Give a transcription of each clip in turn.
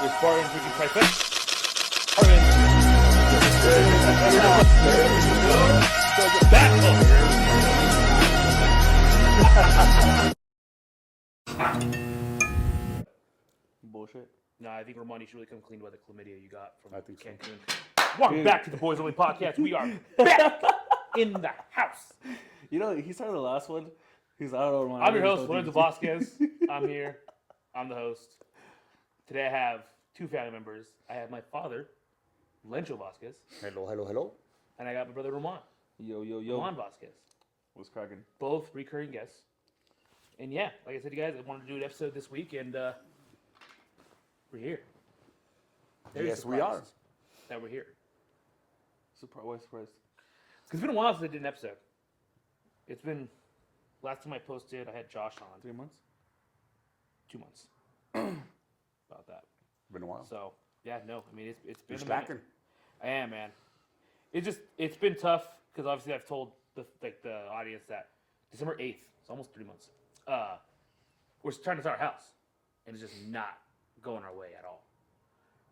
We're Spartan drinking trifecta. Bullshit. No, I think Romani should really come clean by the chlamydia you got from Cancun. So. Welcome back to the Boys Only Podcast. We are back in the house. You know, he started the last one. He's I don't know. I'm your host, Lorenzo Vasquez. I'm here. I'm the host. Today I have two family members. I have my father, Lencho Vasquez. Hello. And I got my brother, Roman. Yo. Roman Vasquez. What's cracking? Both recurring guests. And yeah, like I said to you guys, I wanted to do an episode this week, and we're here. Yes, we are. That we're here. Why surprised? Because it's been a while since I did an episode. It's been, last time I posted, I had Josh on. 3 months? 2 months. About that. Been a while. So, yeah, no. I mean, it's been You're a slacking. minute. I am, man. It's been tough, because obviously I've told the audience that December 8th, it's almost 3 months, we're trying to start our house. And it's just not going our way at all.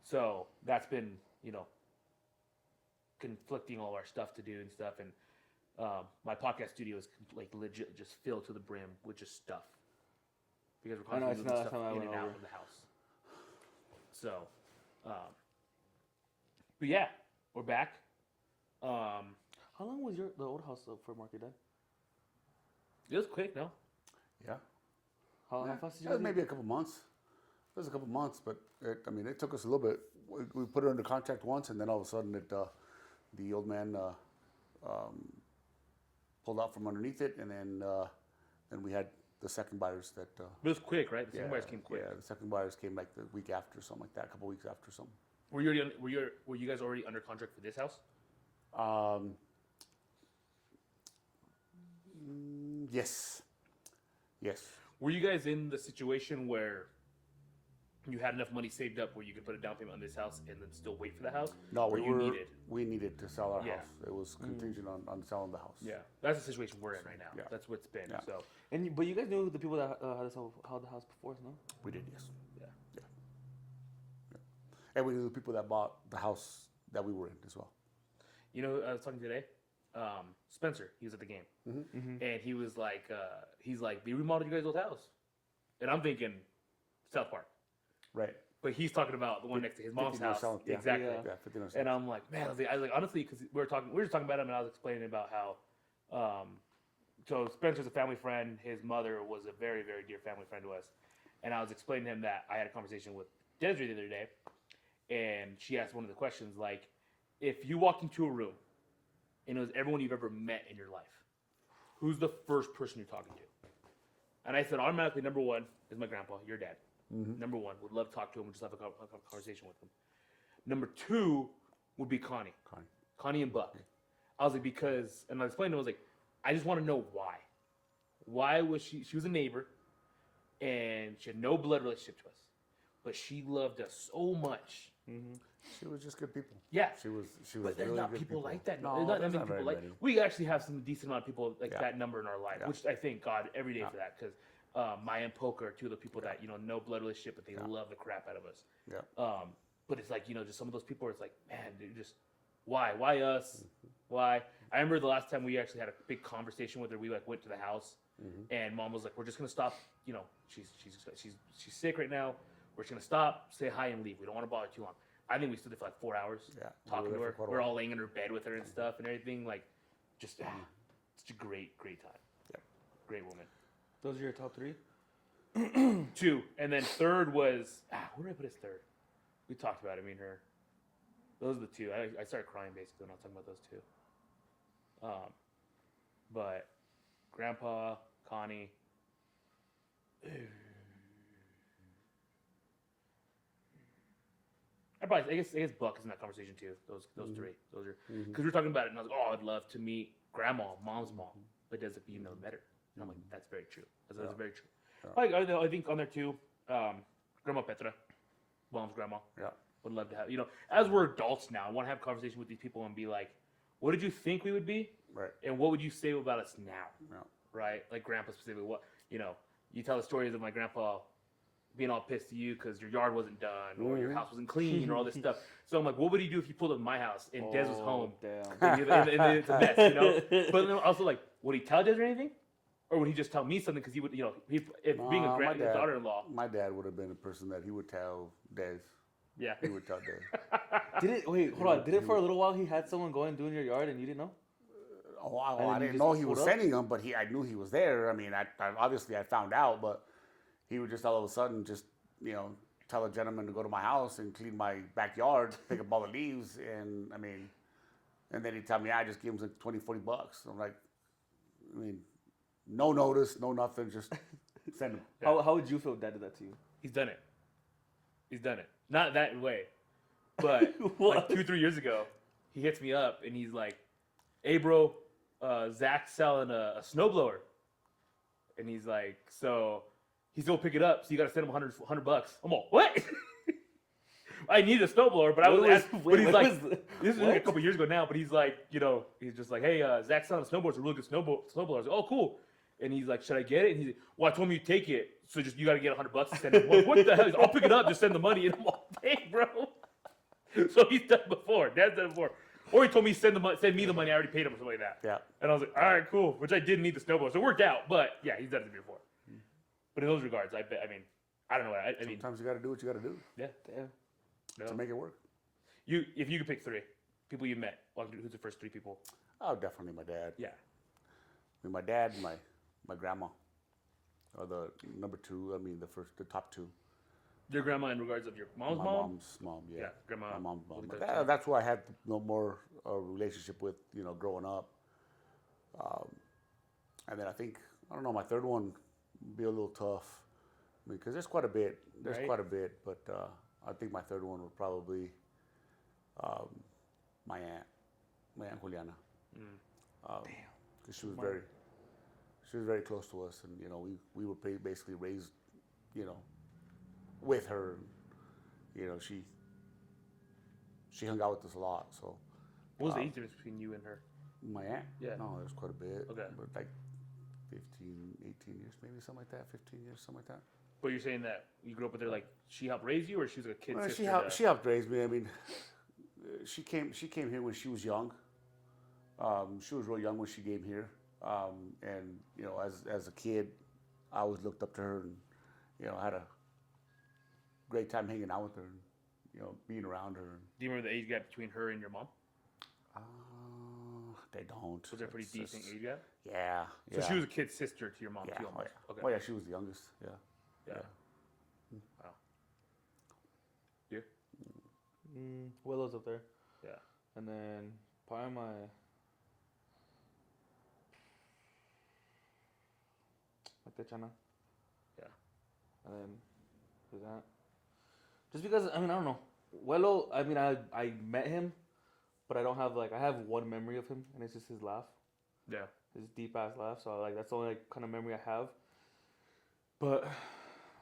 So, that's been, conflicting all our stuff to do and stuff, and my podcast studio is like legit just filled to the brim with just stuff because we're constantly moving stuff in and out of the house. So, but yeah, we're back. How long was the old house for Market Dad? It was quick, no? Yeah. How fast did you It was guys maybe a couple months. It was a couple months, but it took us a little bit. We put it under contract once, and then all of a sudden, the old man pulled out from underneath it, and then we had the second buyers that. It was quick, right? The second buyers came quick. Yeah, the second buyers came like the week after, something like that, a couple weeks after, something. Were you guys already under contract for this house? Yes. Were you guys in the situation where you had enough money saved up where you could put a down payment on this house and then still wait for the house? No, needed? We needed to sell our Yeah. house. It was contingent on selling the house. Yeah, that's the situation we're in right now. Yeah. That's what it's been. Yeah. So But you guys knew the people that had the house before, no? We did, yes. yeah. And we knew the people that bought the house that we were in as well. I was talking today. Spencer, he was at the game, and he was like, "We remodeled you guys' old house," and I'm thinking South Park, Right. but he's talking about the one next to his mom's 50 North house, South, yeah. exactly. Yeah, 50 North And South. I'm like, man, I was like, honestly, because we were just talking about him, and I was explaining about how, so Spencer's a family friend. His mother was a very, very dear family friend to us, and I was explaining to him that I had a conversation with Desiree the other day, and she asked one of the questions like, if you walked into a room and it was everyone you've ever met in your life, who's the first person you're talking to? And I said, automatically, number one is my grandpa, your dad. Number one, would love to talk to him and just have a conversation with him. Number two would be Connie and Buck. I was like, because, and I explained to him, I was like, I just want to know why. Why was she was a neighbor, and she had no blood relationship to us, but she loved us so much. She was just good people. Yeah. She was But there's really not good people like that. No, There's not there's many not very people like. many. We actually have some decent amount of people like Yeah. that number in our life, Yeah. which I thank God every day Yeah. for that, because Maya and Poker are two of the people that no blood relationship, but they love the crap out of us. Yeah. But it's like just some of those people where it's like, man, dude, just why us? Why? I remember the last time we actually had a big conversation with her. We went to the house, and Mom was like, we're just gonna stop. She's sick right now. We're just gonna stop, say hi, and leave. We don't want to bother too long. I think we stood there for like 4 hours talking to her. We're all laying in her bed with her and stuff and everything. Like, just such a great time. Yeah. Great woman. Those are your top three? 2, and then third was where did I put his third? We talked about it, me and her. Those are the two. I started crying basically when I was talking about those two. But Grandpa, Connie. I guess Buck is in that conversation too. Those three. Those are because we were talking about it, and I was like, oh, I'd love to meet Grandma, Mom's mom, but does it you never met her? And I'm like, that's very true. That's very true. Yeah. I think on there too, Grandma Petra, Mom's grandma. Yeah. Would love to have as we're adults now, I want to have a conversation with these people and be like, what did you think we would be? Right. And what would you say about us now? Yeah. Right? Like Grandpa specifically, what you tell the stories of my grandpa being all pissed at you because your yard wasn't done or your house wasn't clean or all this stuff. So I'm like, what would he do if you pulled up to my house and Des was home? Damn. And it's a mess, you know? But then also, like, would he tell Des or anything? Or would he just tell me something because he would, you know, being a daughter-in-law. My dad would have been a person that he would tell Des. Yeah. He would tell Des. Did it? Wait, hold on. Did it for a little while? He had someone go and do in your yard, and you didn't know? Oh, I didn't know he was sending them, but I knew he was there. I mean, I obviously I found out, but he would just all of a sudden just, you know, tell a gentleman to go to my house and clean my backyard, pick up all the leaves, and I mean, and then he'd tell me I just give him like $20, $40. I'm like, I mean, no notice, no nothing, just send him. Yeah. How would you feel if Dad did that to you? He's done it. He's done it. Not that way, but like 2-3 years ago, he hits me up and he's like, "Hey, bro, Zach's selling a snowblower," and he's like, "So he's gonna pick it up, so you gotta send him $100. I'm all, what? I need a snowblower, but he's like, this is like a couple years ago now, but he's like, you know, he's just like, hey, Zach's selling a snowboard, it's a really good snowblower. I was like, oh, cool. And he's like, should I get it? And he's like, well, I told him you take it, so just you gotta get $100 to send him. Like, what the hell? He's like, I'll pick it up, just send the money. And I'm all, dang, bro. So he's done it before. Dad's done it before. Or he told me send me the money. I already paid him or something like that. Yeah. And I was like, all right, cool. Which I didn't need the snowblower, so it worked out. But yeah, he's done it before. But in those regards, I mean, I don't know. I mean, sometimes you got to do what you got to do. Yeah. Damn. To make it work. If you could pick 3 people you met, who's the first 3 people? Oh, definitely my dad. Yeah. I mean, my dad, my grandma, or the number 2. I mean, the top 2. Your grandma in regards of your mom's my mom? mom's mom, yeah. Yeah, grandma. My mom's mom. That's who I had more relationship with, you know, growing up. And then I think, I don't know, my third one would be a little tough. I mean, because there's quite a bit. But I think my third one would probably my aunt Juliana. Damn. Because she was very close to us, and you know, we were basically raised, you know, with her. You know, she hung out with us a lot. So, what was the age difference between you and her? My aunt? Yeah. No, there's quite a bit. Okay. But like 15, 18 years, maybe something like that. 15 years, something like that. But you're saying that you grew up with her, like she helped raise you, or she was a kid sister? She helped raise me. I mean, she came here when she was young. She was real young when she came here, and you know, as a kid, I always looked up to her, and you know, had a great time hanging out with her, and you know, being around her. Do you remember the age gap between her and your mom? They don't. Was there a pretty decent age gap? Yeah. So she was a kid sister to your mom, yeah. too, almost. Oh, yeah. Okay. Oh yeah, she was the youngest. Yeah. Yeah. Wow. You? Willow's up there. Yeah. And then probably my techana. Yeah. And then who's that? Just because, I mean, I don't know. Wello, I mean, I met him, but I don't have, like, I have one memory of him, and it's just his laugh. Yeah. His deep-ass laugh. So, like, that's the only kind of memory I have. But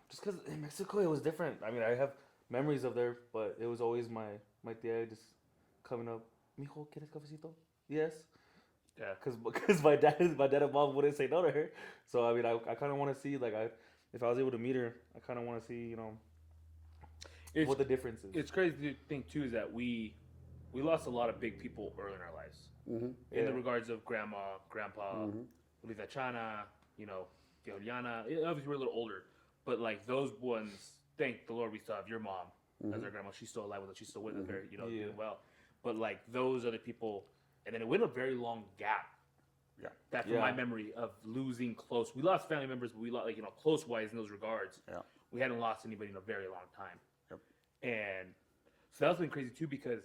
just because in Mexico, it was different. I mean, I have memories of there, but it was always my tia just coming up, mijo, ¿quieres cafecito? Yes. Yeah. Because my dad and mom wouldn't say no to her. So, I mean, I kind of want to see, like, if I was able to meet her, I kind of want to see, you know, what the difference is. It's crazy to think, too, is that we lost a lot of big people early in our lives. Mm-hmm. In the regards of grandma, grandpa, Lisa Chana, you know, Juliana. Obviously, we're a little older. But, like, those ones, thank the Lord we still have your mom as our grandma. She's still alive with us. She's still with us, very, you know, doing well. But, like, those other people, and then it went a very long gap. Yeah. That's from my memory of losing close. We lost family members, but we lost, like, you know, close-wise in those regards. Yeah. We hadn't lost anybody in a very long time. Yep. And so that's been crazy, too, because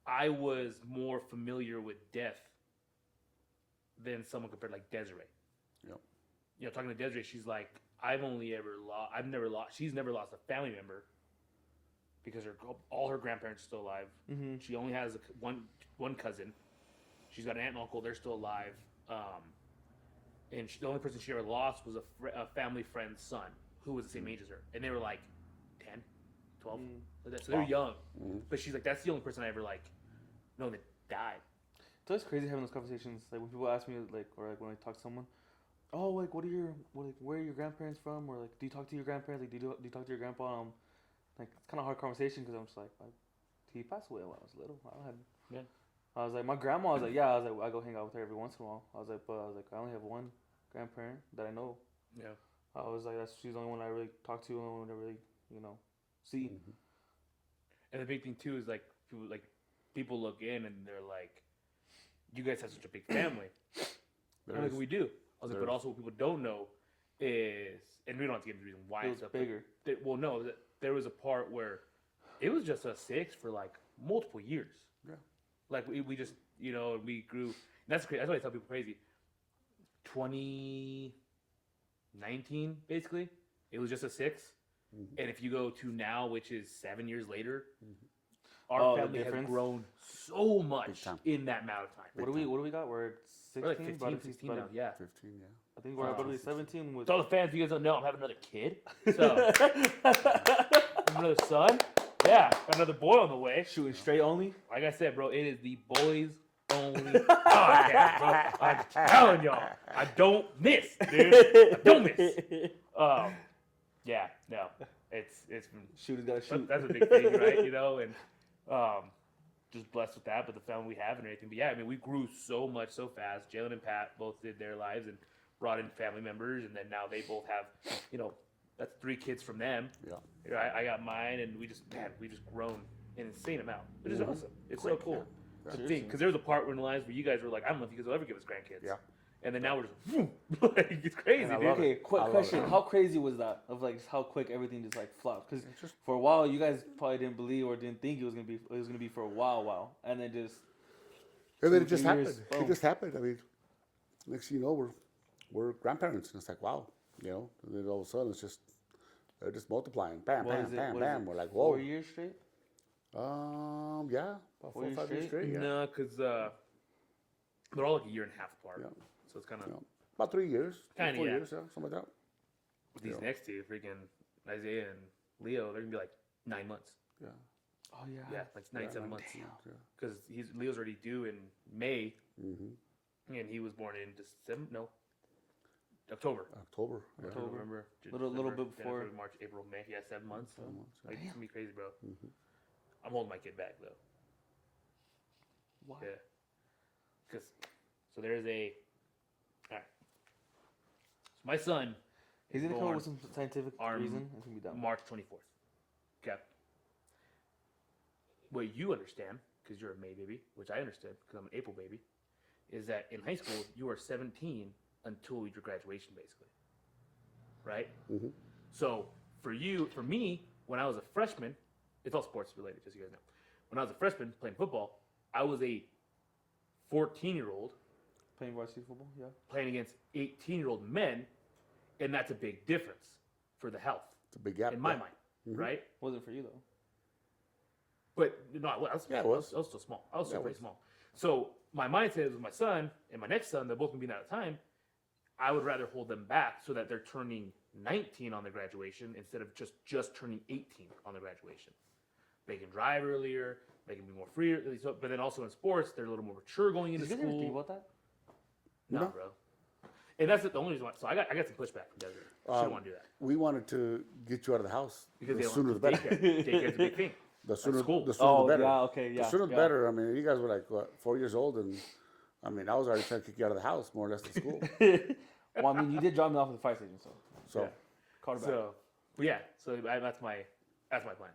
I was more familiar with death than someone compared to, like, Desiree. Yep. You know, talking to Desiree, she's like, she's never lost a family member because all her grandparents are still alive. Mm-hmm. She only has one cousin. She's got an aunt and uncle. They're still alive. And the only person she ever lost was a family friend's son who was the same age as her. And they were like 10, 12. So they were young. Mm-hmm. But she's like, that's the only person I ever, like, that died. It's always crazy having those conversations. Like, when people ask me, like, or like when I talk to someone, oh, like, where are your grandparents from? Or, like, do you talk to your grandparents? Like, do you talk to your grandpa? Like, it's kind of hard conversation because I'm just like, he passed away when I was little. I don't have. Yeah. I was like, my grandma. I was like, yeah. I was like, I go hang out with her every once in a while. I was like, I only have one grandparent that I know. Yeah. I was like, she's the only one I really talk to, and the only one I really, see. Mm-hmm. And the big thing too is people look in and they're like, "You guys have such a big family." I'm like, we do. I was like, but also what people don't know is, and we don't have to get into the reason why It was bigger. Well, no, there was a part where it was just us six for like multiple years. Yeah. Like we just we grew. That's crazy. That's why I tell people crazy. 2019, basically, it was just a six. Mm-hmm. And if you go to now, which is 7 years later, our family has grown so much in that amount of time. What do we got? We're 16, We're like 15, 16 now. Yeah. 15, yeah. I think we're about to be 17 with. To all the fans, you guys don't know, I'm having another kid. So, another son. Yeah, got another boy on the way. Shooting straight only. Like I said, bro, it is the boys only podcast, bro. I'm telling y'all, I don't miss, dude. I don't miss. Yeah, no, it's been Shooter's gotta shoot. That's a big thing, right? And just blessed with that, but the family we have and everything. But yeah, I mean, we grew so much so fast. Jalen and Pat both did their lives and brought in family members, and then now they both have, that's 3 kids from them. Yeah. I got mine, and we just grown an insane amount, which is awesome. It's so cool. Yeah. To think, because there was a part in lives where you guys were like, I don't know if you guys will ever give us grandkids. Yeah. And then now we're just, like, it's crazy, dude. Okay, quick question. How crazy was that? Of like how quick everything just like flopped? Because for a while you guys probably didn't believe or didn't think it was gonna be for a while, and then just. And then it just happened. It just happened. I mean, next thing you know, we're grandparents, and it's like, wow, and then all of a sudden they're just multiplying, bam, bam, bam, bam. We're like, whoa. 4 years straight. Yeah, about 4 or 5 years straight. Yeah. No, because they're all like a year and a half apart. Yeah. So it's kind of about 3 years, 4 Kinda, years, yeah, something like that. these next two, freaking Isaiah and Leo, they're gonna be like 9 months. Yeah. Oh yeah. Yeah, like 9-7 months. Yeah. Because Leo's already due in May, Mm-hmm. and he was born in December. No, October. October. Yeah. October, November, Little bit before. January, March, April, May. Yeah, 7 months. 7 months. Yeah. Like, it's gonna be crazy, bro. Mm-hmm. I'm holding my kid back though. Why? Yeah. So there's a. All right. So my son. He's gonna come born up with some scientific reason. It's gonna be done. March 24th. Okay. What you understand, because you're a May baby, which I understood because I'm an April baby, is that in high school you are 17 until your graduation, basically. Right. Mm-hmm. So for me, when I was a freshman, it's all sports related, just so you guys know. When I was a freshman playing football, I was a 14-year-old Playing varsity football, yeah. playing against 18-year-old men, and that's a big difference for the health. It's a big gap in my mind, right? Wasn't for you though. But no, I was still small. I was still pretty small. So my mindset is with my son and my next son, they're both gonna be that time. I would rather hold them back so that they're turning 19 on their graduation instead of just turning 18 on their graduation. They can drive earlier. They can be more free. But then also in sports, they're a little more mature going into Did you school. ever think about that? No, bro. And that's the only reason why. So I got some pushback from Desiree. She didn't want to do that. We wanted to get you out of the house. Because the they sooner the want better. Daycare's a big thing. The sooner school. the better. Yeah, okay, yeah. The sooner the better. I mean, you guys were like, what, 4 years old? And I mean, I was already trying to kick you out of the house, more or less, to school. Well, I mean, you did drop me off at the fire station, so. Yeah. Called her back. So, but yeah. So that's my plan.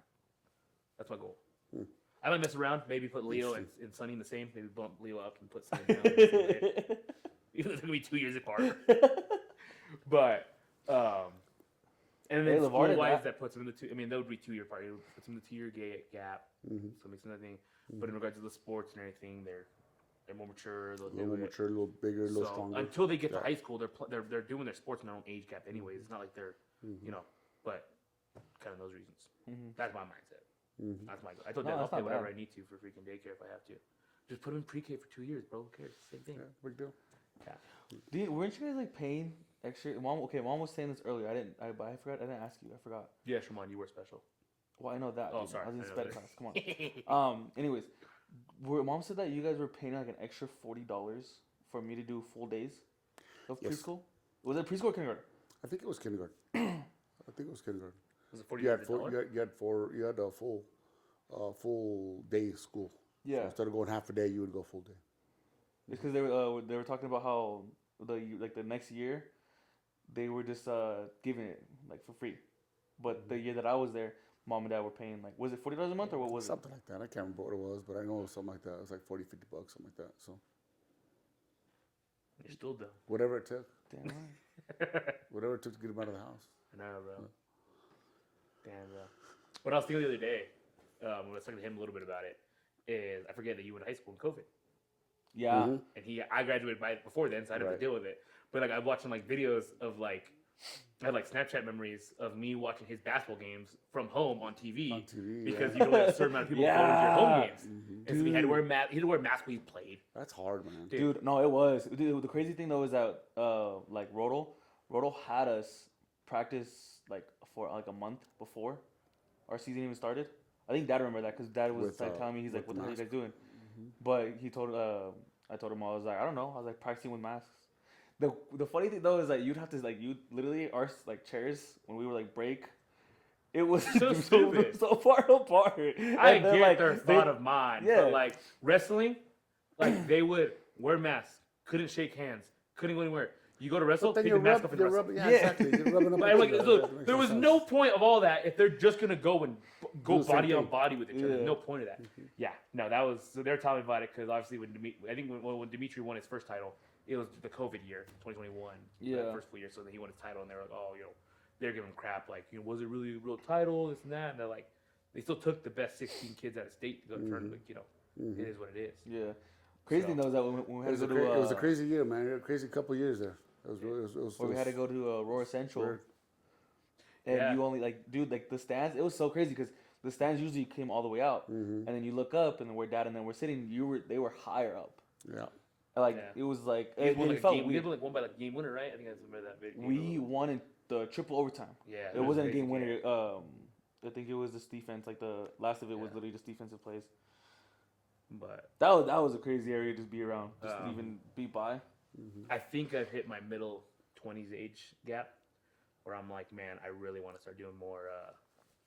That's my goal. I might mess around. Maybe put Leo and Sonny in the same. Maybe bump Leo up and put Sonny down. Even though it's gonna be 2 years apart. But and then school-wise, that puts them in the two. I mean, that would be 2 year apart. It puts them in the 2 year gap. Mm-hmm. So it makes another thing. But in regards to the sports and everything, they're more mature. A little more mature, a little bigger, a little stronger. Until they get to high school, they're doing their sports in their own age gap. Anyways, it's not like they're but kind of those reasons. That's my mindset. That's my goal. I told Dad I'll pay whatever I need to for freaking daycare if I have to. Just put him in pre-K for 2 years, bro. Who cares? Same thing. Yeah, big deal. Yeah. Weren't you guys like paying extra? Mom was saying this earlier. I forgot. I didn't ask you. I forgot. Yeah, Shimon, you were special. Well, I know that. Oh, dude. sorry. I was in sped class. Come on. Anyways, Mom said that you guys were paying like an extra $40 for me to do full days of preschool. Was it preschool or kindergarten? I think it was kindergarten. I think it was kindergarten. Was it 40 You years had a four. dollar? You had a full day school. Yeah. So instead of going half a day, you would go full day. It's because they were talking about how the next year, they were just giving it like for free, but the year that I was there, mom and dad were paying like, was it $40 a month or what was Something like that. I can't remember what it was, but I know it was something like that. It was like $40, $50, something like that. So You're still dumb. whatever it took, it? Damn right. whatever it took to get him out of the house. I know, bro. Damn, bro. What I was thinking the other day, when I was talking to him a little bit about it, is I forget that you went to high school in COVID. Yeah. Mhm. And I graduated before then, so I didn't have to deal with it. But like I'm watching like videos of like I had like Snapchat memories of me watching his basketball games from home on TV, On TV, because yeah. you can only have a certain amount of people go into your home games. Mhm. And so he had to wear masks when he played. That's hard, man. Dude, no, it was. Dude, the crazy thing though is that like Roto had us practice like for like a month before our season even started. I think Dad remembered that because Dad was With, like telling me, he's like, with "What the hell are you mask. guys doing?" But I told him, I was like, I don't know. I was like practicing with masks. The funny thing though is that you'd have to like, you literally, our like chairs when we were like break, it was So stupid. so far apart. I And then, get like, their thought of mine, yeah. but like wrestling, like they would wear masks, couldn't shake hands, couldn't go anywhere. You go to wrestle, But take then the mask off and you're wrestle. rubbing, yeah, Yeah. exactly. You're rubbing up But, like, against so it. That makes there was sense. no point of all that if they're just gonna go and go Do the same body on thing. body with each other. Yeah. There's no point of that. Yeah, no, that was so they're telling me about it because obviously when Dimitri won his first title, it was the COVID year, 2021. Yeah. the first full year. So then he won his title, and they were like, oh, they're giving him crap, like, was it really a real title, this and that, and they're like, they still took the best 16 kids out of state to go to tournament. It is what it is. Yeah. Crazy thing though is that when we had to go to It was a crazy year, man. It was a crazy couple years there. where we had to go to Aurora Central, weird. and Yeah. you only like, dude, like the stands. It was so crazy because the stands usually came all the way out, and then you look up, and then where Dad and then we're sitting. They were higher up. Yeah. Like Yeah. It was like He won, it like, felt game, weird. we won by like game winner, right? I think I remember that video. We won in the triple overtime. Yeah, It wasn't a crazy game winner. I think it was just defense. Like the last of it was Yeah. literally just defensive plays. But That was a crazy area to just be around, just to even be by. I think I've hit my middle 20s age gap where I'm like, man, I really want to start doing more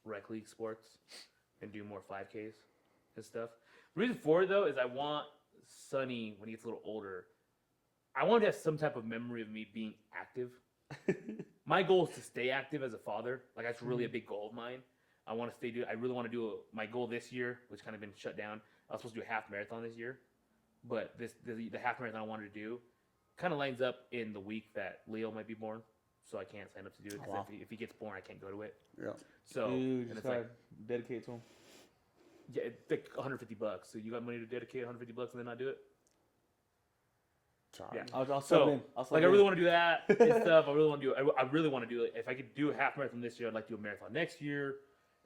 rec league sports and do more 5Ks and stuff. The reason for it, though, is I want Sonny, when he gets a little older, I want to have some type of memory of me being active. My goal is to stay active as a father. Like, that's really a big goal of mine. I want to I really want to do my goal this year, which kind of been shut down. I was supposed to do a half marathon this year, but the half marathon I wanted to do kind of lines up in the week that Leo might be born, so I can't sign up to do it because Wow. if he gets born, I can't go to it. Yeah. So Dude, and just it's like, gotta dedicate to him. yeah, it's like $150. So you got money to dedicate $150 and then not do it? Sorry. Yeah. I'll So, sub in. I'll sub like, I in. really want to do that and stuff. I really want to do it. I really want to do it. If I could do a half marathon this year, I'd like to do a marathon next year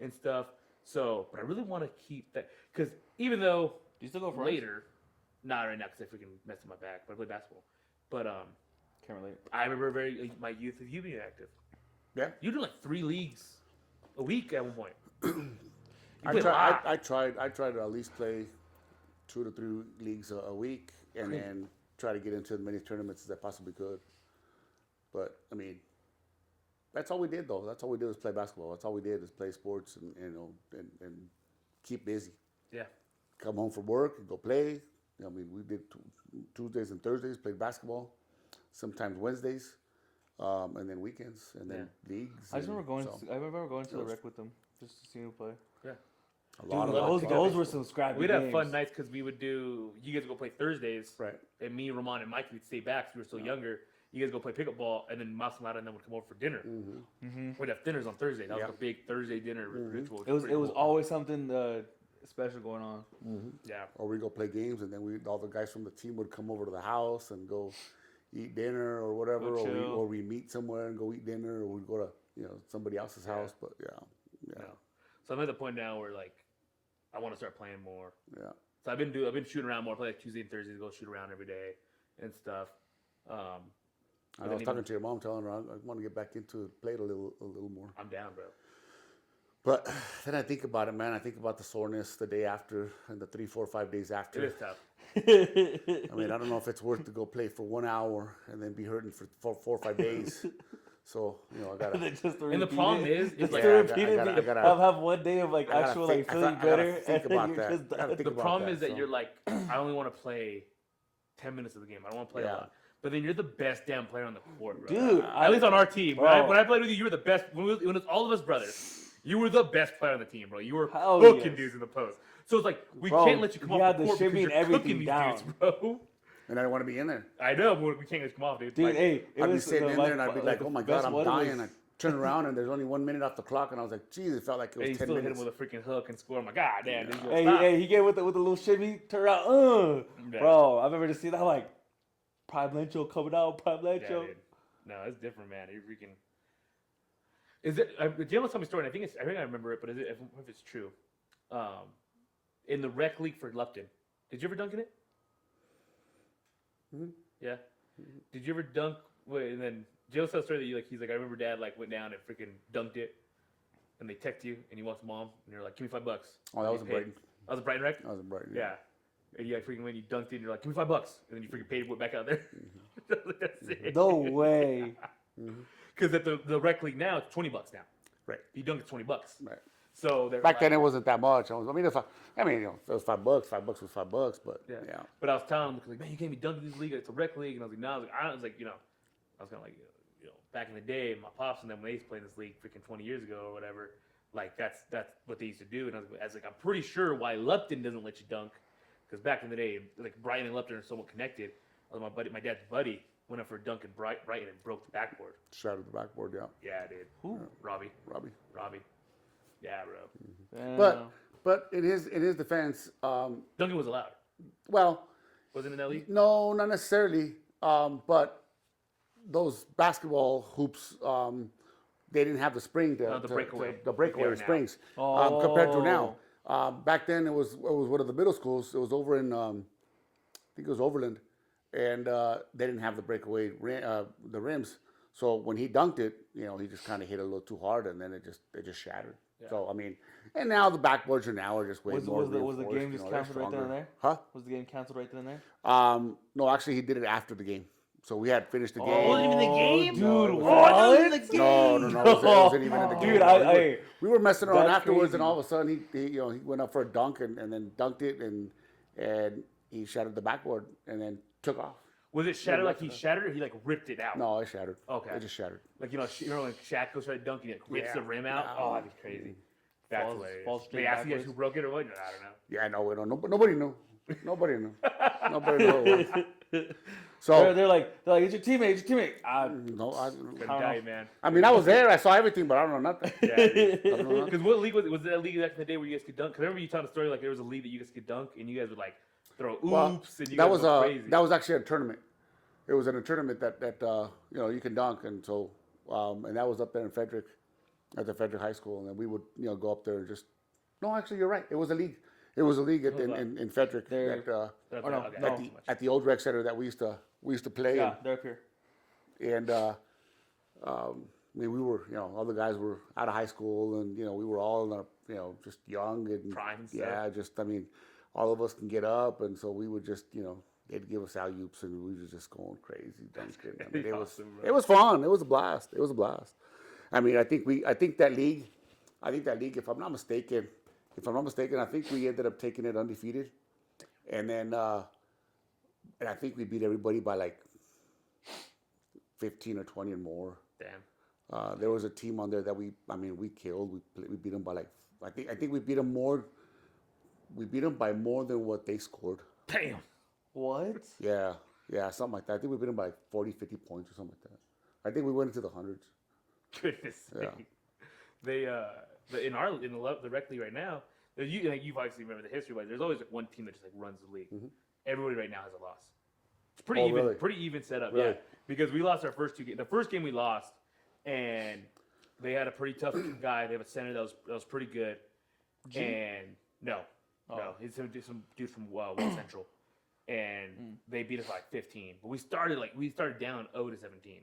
and stuff. So, but I really want to keep that because even though Do you still go for later, not right now because I freaking messed up my back, but I play basketball. But Can't relate. I remember my youth of you being active. Yeah. You do like 3 leagues a week at one point. You I played a lot. tried to at least play 2 to 3 leagues a week, and then try to get into as many tournaments as I possibly could. But I mean, that's all we did though. That's all we did was play basketball. That's all we did is play sports and keep busy. Yeah. Come home from work and go play. I mean, we did Tuesdays and Thursdays, played basketball. Sometimes Wednesdays, and then weekends, and then leagues. I remember going. So, I remember going to the rec with them just to see him play. Yeah. a Dude, lot of those were some scrappy We'd games. have fun nights because we would do. You guys would go play Thursdays, right. and me, Ramon, and Mike would stay back because we were still younger. You guys go play pickup ball, and then Mouse and Lada and then would come over for dinner. We'd have dinners on Thursday. That was Yeah. a big Thursday dinner ritual. It was pretty cool. always something special going on. Yeah. Or we go play games, and then all the guys from the team would come over to the house and go eat dinner or whatever, Go chill. or we meet somewhere and go eat dinner, or we go to somebody else's house. But yeah. So I'm at the point now where like I want to start playing more. Yeah. So I've been shooting around more. I play like Tuesday and Thursdays. Go shoot around every day and stuff. I was talking to your mom, telling her I want to get back into play it a little more. I'm down, bro. But then I think about it, man. I think about the soreness the day after and the 3, 4, 5 days after. It is tough. I mean, I don't know if it's worth to go play for 1 hour and then be hurting for 4 or 5 days. So, you know, I gotta. And the problem is like, I gotta have 1 day of like actual like feeling better. Think about that. The problem is that you're like, I only want to play 10 minutes of the game. I don't want to play a lot. But then you're the best damn player on the court, bro. Dude, at least on our team. When I played with you, you were the best. When it's all of us brothers, you were the best player on the team, bro. You were cooking dudes in the post. So it's like, we can't let you come off the court because you're cooking these dudes, bro. And I don't want to be in there. I know, but we can't let you come off, dude. Dude, like, hey, I'd be sitting in there and I'd be like, oh my God, I'm dying. I turn around and there's only 1 minute off the clock. And I was like, geez, it felt like it was 10 still minutes. hit him with a freaking hook and score. I'm like, God damn. Hey, he gave with the little shimmy, turn around. Bro, I remember just seeing that like, Prime Lencho coming out, Prime Lencho. Yeah, dude. No, it's different, man. You freaking. Is it? Jalen told me a story, and I think I remember it, but is it if it's true? In the rec league for Lupton, did you ever dunk in it? Mm-hmm. Yeah. Mm-hmm. Did you ever dunk? Wait, and then Jalen told a story that he's like, I remember Dad like went down and freaking dunked it, and they text you, and you want Mom, and you're like, give me $5. Oh, that was a Brighton. That was a Brighton rec. That was a Brighton. Yeah. And you like freaking when you dunked in, you're like, give me $5, and then you freaking paid it, went back out there. Mm-hmm. That's it. No way. Because at the rec league now, it's $20 now. Right. You dunk it's $20. Right. So back then it wasn't that much. If it was $5, $5 was $5, but yeah. But I was telling him, like, man, you can't be dunking in this league. It's a rec league, and I was like, no. I was like, you know, I was kind of like, you know, back in the day, my pops and them when they used to play in this league, freaking 20 years ago or whatever. Like that's what they used to do. And I was like, I'm pretty sure why Lupton doesn't let you dunk, because back in the day, like Brighton and Lupton are somewhat connected. My dad's buddy went up for a dunk in Brighton and broke the backboard. Shattered the backboard, yeah. Yeah, dude. Who? Robbie. Yeah, bro. Mm-hmm. But in his defense, dunking was allowed. Well, wasn't in that league? No, not necessarily. But those basketball hoops, they didn't have the spring the breakaway springs compared to now. Back then it was one of the middle schools. It was over in I think it was Overland, and they didn't have the breakaway the rims. So when he dunked it, you know, he just kind of hit it a little too hard, and then it just shattered. Yeah. So I mean, and now the backboards are just way more. Was the game just canceled right then and there? Huh? Was the game canceled right then and there? No, actually he did it after the game. So we had finished the game. Oh, wasn't even the game? Dude, what? No, it wasn't even in the game. Dude, we were messing around afterwards, crazy. And all of a sudden he went up for a dunk and then dunked it and he shattered the backboard and then took off. Was it shattered like he shattered or he like ripped it out? No, it shattered. Okay. It just shattered. Like, you know when Shaq goes try to dunk and it rips the rim out? Oh, that'd be crazy. That's hilarious. They asked you guys who broke it or what? I don't know. Yeah, no, we don't know. Nobody knew. Nobody knew. Nobody knew. So they're like, it's your teammate. No, I couldn't die, man. I mean, I was there. I saw everything, but I don't know nothing. Yeah, because what league was that league back in the day where you guys could dunk? Because I remember you telling the story like there was a league that you guys could dunk and you guys would like throw oops and you guys would go crazy. That was actually a tournament. It was in a tournament that you know you can dunk, and so and that was up there in Frederick, at the Frederick High School, and then we would go up there and just. No, actually, you're right. It was a league. It was a league in Frederick at the old rec center that we used to play. Yeah, they're up here. And I mean, we were all the guys were out of high school, and we were all just young and prime. Yeah, just I mean, all of us can get up, and so we would just they'd give us alley-oops, and we were just going crazy dunking. I mean, it was fun. It was a blast. I mean, I think that league, if I'm not mistaken, I think we ended up taking it undefeated, and then and I think we beat everybody by like 15 or 20 and more. Damn. There was a team on there that we killed. We beat them by like I think we beat them more. We beat them by more than what they scored. Damn. What? Yeah, something like that. I think we beat them by 40, 50 points or something like that. I think we went into the hundreds. Goodness sake. They in the rec league right now, you've obviously remember the history, but there's always like one team that just like runs the league. Mm-hmm. Everybody right now has a loss. It's pretty even, really? Pretty even setup. Really? Yeah, because we lost our first two games. The first game we lost, and they had a pretty tough guy. They have a center that was pretty good. And no, he's some dude from West Central, and they beat us by like 15. But we started down 0-17.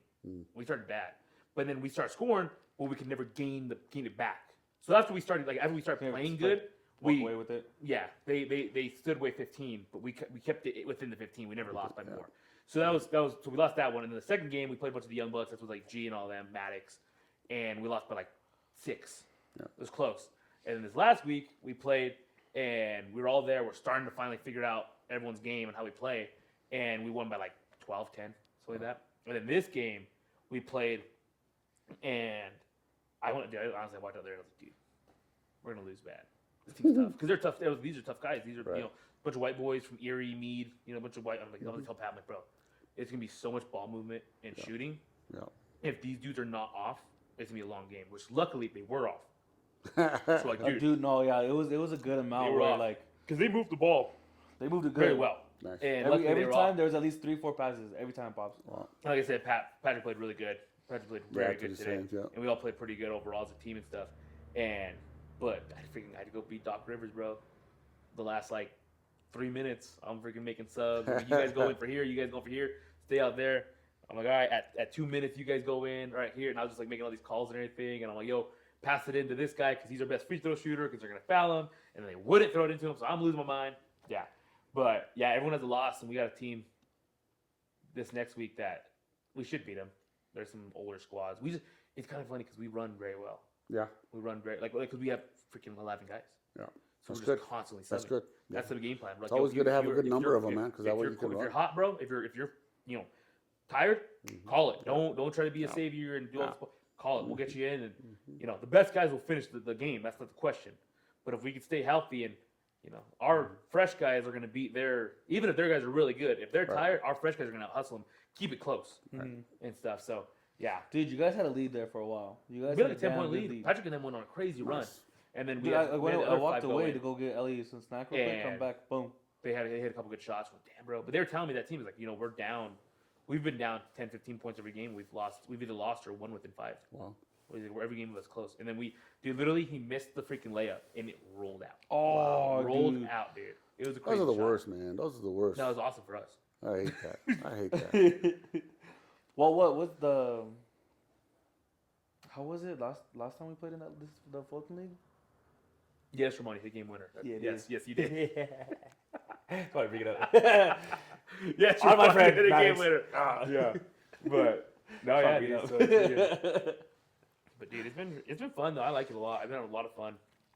We started bad, but then we started scoring. Well, we could never gain it back. So after we started playing good, walk away with it. Yeah, they stood away 15, but we kept it within the 15. We never lost by more. So that was so we lost that one. And then the second game we played a bunch of the young bucks. That was like G and all them, Maddox, and we lost by like 6. Yeah. It was close. And then this last week we played, and we were all there. We're starting to finally figure out everyone's game and how we play, and we won by like 12, 10, something like that. And then this game we played, and I honestly walked out there and I was like, dude, we're gonna lose bad. This team's tough because they're tough. These are tough guys. These are Right. a bunch of white boys from Erie, Meade. A bunch of white. I'm gonna tell Pat, I'm like, bro, it's gonna be so much ball movement and shooting. Yeah. If these dudes are not off, it's gonna be a long game. Which luckily they were off. So like, Dude, dude, no, yeah, it was a good amount. were Where off. like because they moved the ball they moved it good. very well. Nice. And luckily Every they were time off. there was at least 3-4 passes. Every time pops. Wow. Like I said, Patrick played really good. Patrick played very good today, Same, yeah. and we all played pretty good overall as a team and stuff. But I had to go beat Doc Rivers, bro. The last like 3 minutes, I'm freaking making subs. You guys go in for here. You guys go for here. Stay out there. I'm like, all right. At 2 minutes, you guys go in right here, and I was just like making all these calls and everything. And I'm like, yo, pass it into this guy because he's our best free throw shooter because they're gonna foul him, and then they wouldn't throw it into him, so I'm losing my mind. Yeah, but yeah, everyone has a loss, and we got a team this next week that we should beat them. There's some older squads. It's kind of funny because we run very well. Yeah. We run great, like because we have freaking 11 guys. Yeah. So That's we're good. just constantly subbing. That's good. Yeah. That's the game plan. Like, It's always good to have a good number of them, man, because that if way you're you can if run. you're hot, bro, if you're tired, call it. Don't try to be a savior and do all this. Call it. We'll get you in, and the best guys will finish the game. That's not the question. But if we can stay healthy and our fresh guys are going to beat even if their guys are really good. If they're tired, our fresh guys are going to hustle them, keep it close and stuff. So yeah, Dude, you guys had a lead there for a while. You guys we had had a damn 10-point good lead. Patrick and them went on a crazy run, and then Dude, I walked away to go get Ellie some snack real quick, come back, boom. They hit a couple good shots. Went, damn, bro. But they were telling me that team is like, we're down. We've been down 10, 15 points every game. We've either lost or won within 5. Wow. Every game was close. And then literally, he missed the freaking layup, and it rolled out. Oh, rolled dude. out, dude. It was a crazy Those are the shot. worst, man. Those are the worst. That was awesome for us. I hate that. I hate that. Well, what was the? How was it last time we played in the Fulton League? Yes, Ramoni hit game winner. Yeah, yes, you did. Go ahead, bring it up. Yes, On my friend, hit a game Maddox. winner. Yeah, but no, yeah, Fuck dude. it So, yeah. But dude, it's been fun though. I like it a lot. I've been having a lot of fun.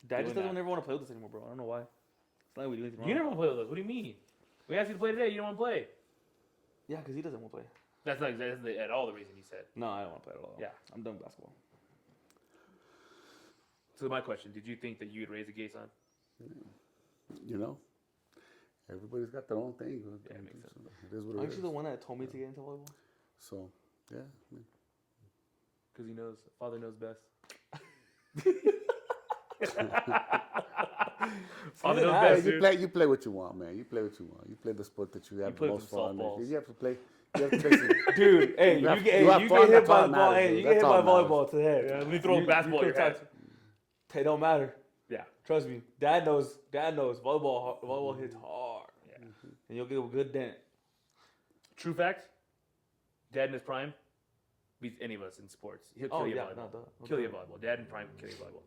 Dad just doing doesn't that. ever want to play with us anymore, bro. I don't know why. It's not like we do anything wrong. You never want to play with us. What do you mean? We asked you to play today. You don't want to play. Yeah, because he doesn't want to play. That's not at all the reason you said. No, I don't want to play at all. Yeah. I'm done with basketball. So my question: did you think that you would raise a gay son? Everybody's got their own thing. Yeah, it makes sense. It is what it Aren't is. you the one that told me to get into volleyball? So, yeah. Because he knows, father knows best. Father knows Hey, best, dude. you play what you want, man. You play what you want. You play the sport that you have the play most some fun. softballs. You have to play. You have to play some, Dude, hey, You have- you you get have hit fun, by that's the all that ball. matters, Hey, dude. you get hit That's by all that volleyball today. Yeah, let me throw a basketball at your head. It don't matter. Yeah. Trust me. Dad knows. Volleyball hits hard. Yeah. And you'll get a good dent. True fact: Dad in his prime beats any of us in sports. He'll kill you at volleyball. Kill you at volleyball. Dad in prime will kill you at volleyball.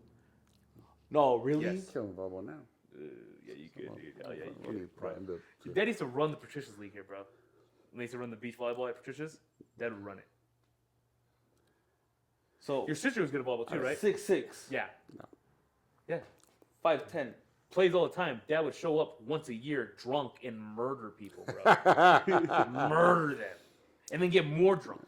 No, really? Yes. killing volleyball now. Yeah, you could, dude. Oh yeah, you Only could. prime to- Dad used to run the Patricia's League here, bro. When they used to run the beach volleyball at Patricia's, Dad would run it. So Your sister was good at volleyball too, right? 6'6", Yeah. Yeah. 5'10". Plays all the time. Dad would show up once a year drunk and murder people, bro. Murder them. And then get more drunk.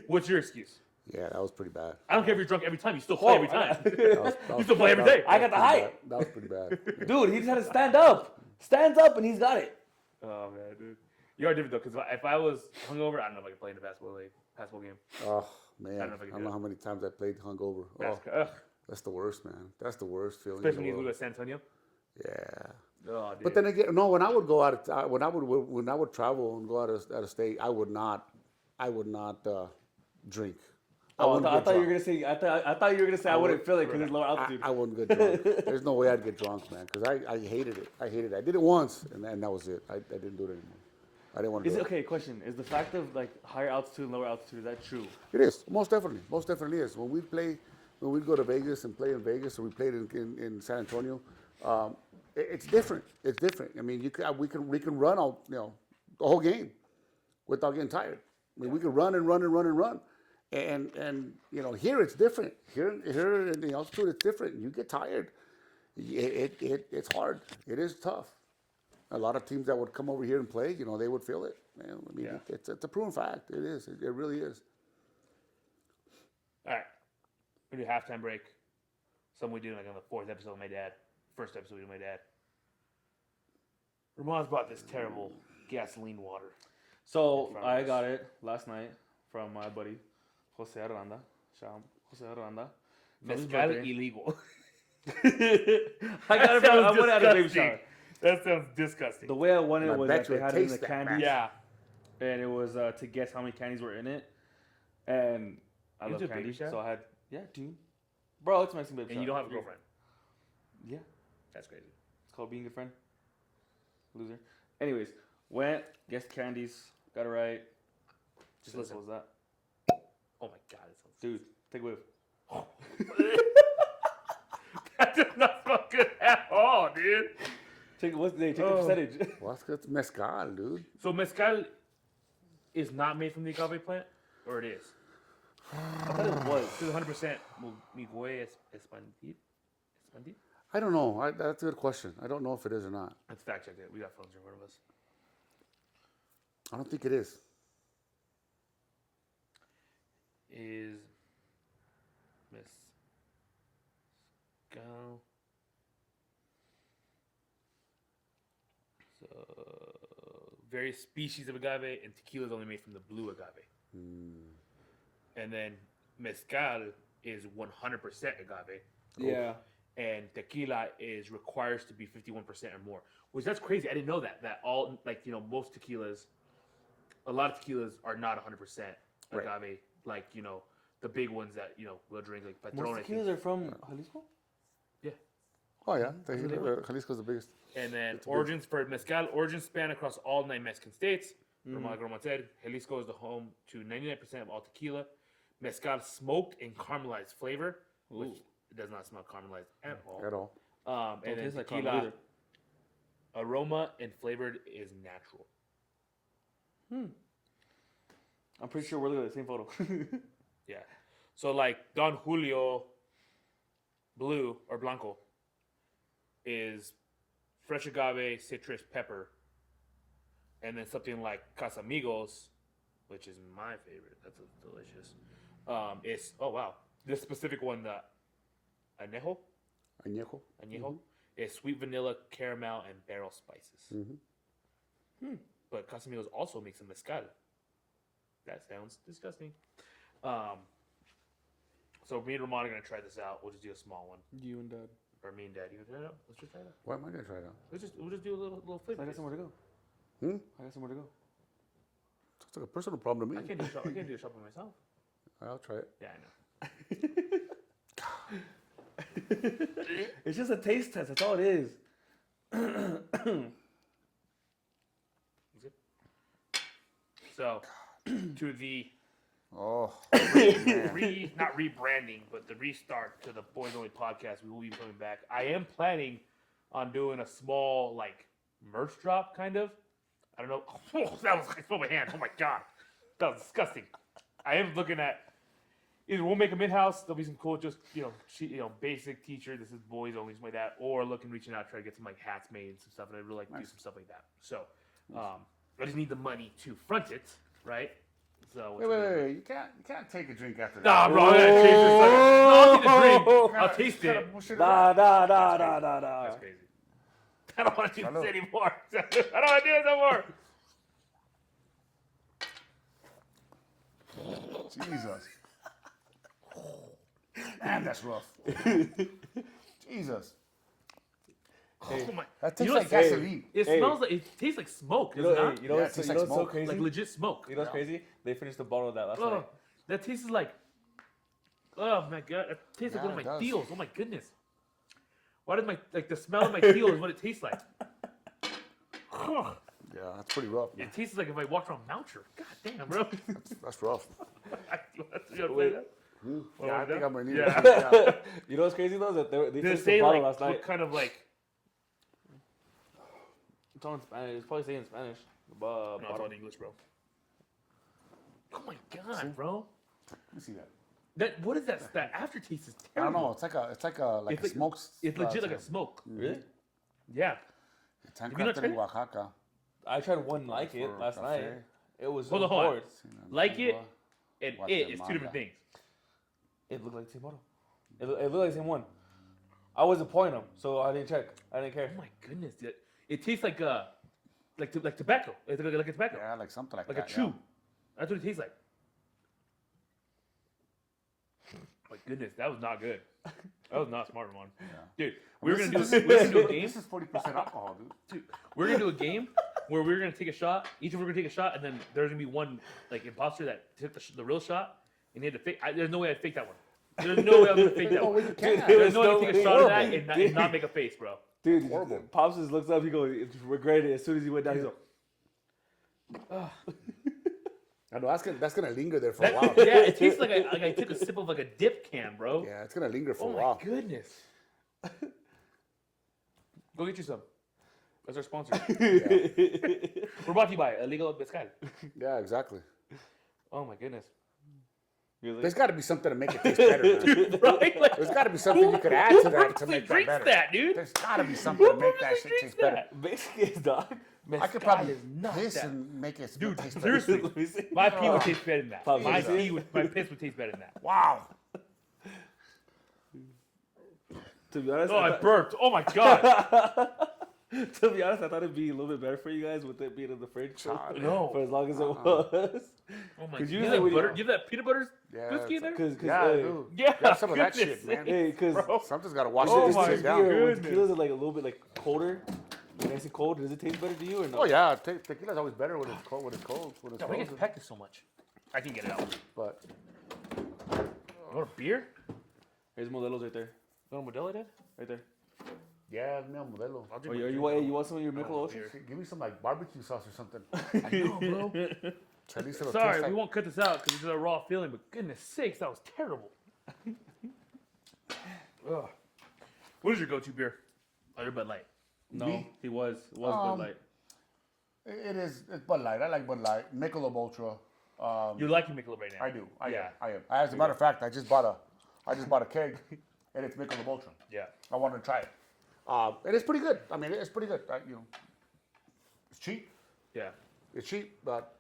What's your excuse? Yeah, that was pretty bad. I don't care if you're drunk every time. You still play every time. That You still play every day. I got the height. That was pretty bad. Yeah. Dude, he just had to stand up. Stands up and he's got it. Oh, man, dude. You are different, though, because if I was hungover, I don't know if I could play in a basketball game. Oh man, I don't know if I I can don't do know it. how many times I played hungover. Oh, Ugh. that's the worst, man. That's the worst feeling. Especially when in you the go world. to San Antonio. Yeah. Oh, dude. But then again, no. When I would go out, when I would travel and go out of state, I would not drink. Oh, wouldn't I get thought you were drunk. gonna say. I thought you were gonna say I wouldn't feel it because it's lower altitude. I wouldn't get drunk. There's no way I'd get drunk, man, because I hated it. I hated it. I did it once, and that was it. I didn't do it anymore. I didn't want to Is do it it. okay? Question: is the fact of like higher altitude and lower altitude, is that true? It is most definitely. Most definitely is. When we play when we'd go to Vegas and play in Vegas, or we played in San Antonio, it's different. It's different. I mean, we can run all the whole game without getting tired. I mean, we can run and run and run and run. And here it's different. Here in the altitude it's different. You get tired. It's hard. It is tough. A lot of teams that would come over here and play, they would feel it. Man, I mean, it's a proven fact. It is. It really is. All right, we do halftime break. Something we do like on the 4th episode with my dad. First episode we do with my dad. Ramon's bought this terrible gasoline water. So I got it last night from my buddy Jose Aranda. Shout out Jose Aranda. Mezcal illegal. I got it from I went out of baby shower. That sounds disgusting. The way I wanted it was bet that they you had it it in the tastes that candies. Yeah. And it was to guess how many candies were in it. And I You love do baby candy, shower? so I had dude. Bro, it's Mexican baby And shower. you don't have a girlfriend. Yeah. That's crazy. It's called being a friend. Loser. Anyways, went, guessed candies, got it right. Just listen. What was that? Oh my god, it sounds Dude, take a whiff. that does not smell good at all, dude. Take the percentage. Vasquez mezcal, dude. So mezcal is not made from the agave plant, or it is? I thought it was. This is 100% mi Bois expandid. I don't know. That's a good question. I don't know if it is or not. Let's fact check it. We got phones in front of us. I don't think it is. Is mezcal so various species of agave, and tequila is only made from the blue agave. And then mezcal is 100% agave. Yeah. And tequila requires to be 51% or more, which that's crazy. I didn't know that all most tequilas, a lot of tequilas are not 100% agave. Right. Like the big ones that we'll drink like Patron. Most tequilas are from Jalisco? Yeah. Oh yeah, Jalisco's the biggest. And then origins for mezcal span across all 9 Mexican states. Like Roman said, Jalisco is the home to 99% of all tequila. Mezcal smoked and caramelized flavor, which does not smell caramelized at all. At all. And then like tequila aroma and flavored is natural. I'm pretty sure we're looking at the same photo. Yeah. So like Don Julio Blue or Blanco is fresh agave, citrus, pepper. And then something like Casamigos, which is my favorite. That's delicious. It's this specific one, the Añejo, is sweet vanilla, caramel, and barrel spices. But Casamigos also makes a mezcal. That sounds disgusting. So me and Ramon are gonna try this out. We'll just do a small one. You and Dad. Or me and Dad. You wanna try it out? Let's just try it out. Why am I gonna try it out? We'll just do a little flavor. I got somewhere to go. I got somewhere to go. It's like a personal problem to me. I can't do a shopping myself. I'll try it. Yeah, I know. It's just a taste test. That's all it is. So, to the Oh, not rebranding, but the restart to the Boys Only podcast, we will be coming back. I am planning on doing a small merch drop, kind of. I don't know. Oh, I spilled my hand. Oh my god, that was disgusting. I am looking at either we'll make them in house. There'll be some cool, just basic T-shirt. This is Boys Only, something like that. Or reaching out, try to get some hats made and some stuff. And I'd really like to do some stuff like that. So, I just need the money to front it, right? So wait! You can't take a drink after that. Nah, bro, I gotta taste this. No, I'll need a drink. I'll taste it. Nah. That's crazy. I don't want to do this anymore. I don't want to do this anymore. Jesus. Man, that's rough. Jesus. Oh my. That tastes like gasoline. It smells like, it tastes like smoke, does it not? You know what's so crazy? Like legit smoke. You know what's crazy? They finished the bottle of that last night. That tastes like, oh my god, it tastes like one of my deals. Oh my goodness. Why does the smell of my deal is what it tastes like? Yeah, that's pretty rough. Man. It tastes like if I walked around Moucher. God damn, bro. That's rough. Yeah, I think I'm gonna need Yeah. it. Yeah. You know what's crazy though? Is that they Did it finished the say bottle like last night. what kind of like? It's all in Spanish. It's probably saying in Spanish. No, it's all in English, bro. Oh my god, bro! Let me see that. That what is that? That aftertaste is I don't terrible. know. It's like a It's a like- smoked. It's legit like a smoke. Really? Yeah. It's you not handcrafted in tried it? Oaxaca. I tried one like it For last café. night. It was Hold so on, hold on. hard. Like it and Guatemala. it is two different things. It looked like the same bottle. It looked like the same one. I wasn't pouring them, so I didn't check. I didn't care. Oh my goodness, dude. It tastes like like tobacco. It's like a tobacco, Yeah, like something like like that. a chew. That's what it tastes like. My goodness, that was not good. That was not smart, one. Dude, we're gonna do a game. This is 40% alcohol, dude. Dude, we're gonna do a game where we're gonna take a shot. Each of us are gonna take a shot, and then there's gonna be one like imposter that took the real shot, and he had to fake. There's no way I'd fake that one. There's no way I'm gonna fake that No one. way you can. There's no way to take a way. shot of that Horrible. and not make a face, bro. Dude, Horrible. Pops just looks up. He goes, regretted it as soon as he went down. He's like, I know that's gonna linger there for a while. Yeah, it tastes like I took a sip of like a dip can, bro. Yeah, it's gonna linger for Oh a my while. goodness. Go get you some. That's our sponsor. We're brought to you by Illegal Mezcal. Yeah, exactly. Oh my goodness. There's got to be something to make it taste better. Man. Dude, right? Like, There's got to be something you could add to that to purposely make that drinks better. that, dude? There's got to be something to make that shit taste better. Vasquez, dog. I could Mezcal probably is not piss that. and make it Dude, taste better. seriously. Let me see. My pee would taste better than that. Pop, My let me see. my piss would taste better than that. Wow. To be honest, Oh, I burped. Oh my god. to be honest, I thought it'd be a little bit better for you guys with it being in the fridge. Child. No. For as long as it was. Oh my god. Could you You say have when you- butter? You have that peanut butter Yeah, whiskey in there? Cause, Yeah, dude. Yeah, Got some of that goodness shit, man. hey, cause Bro. Something's got to wash Oh this my shit down. goodness. when tequila's like a little bit like colder, like nice and cold, does it taste better to you or no? Oh yeah, tequila's always better when it's cold. When it's cold. When it's No, we frozen. get pecked so much. I can get it out. But You want a beer? Here's Modelo's right there, You want a Modelo, Dad? right there. yeah, mi Modelo. I'll do Or my you, drink. you want some of your Michelob? beer. Give me some like barbecue sauce or something. I know, bro. At least it'll Sorry, taste like, we won't cut this out because it's a raw feeling, but goodness sakes, that was terrible. Ugh. What is your go-to beer? Oh, your Bud Light. No, Me? he was Bud Light. It's Bud Light. I like Bud Light. Michelob Ultra. You're liking Michelob right now. I do. I Yeah. am. As a matter of fact, I just bought a keg, and it's Michelob Ultra. Yeah. I wanted to try it. And it's pretty good. I mean, it's pretty good. It's cheap. Yeah. It's cheap, but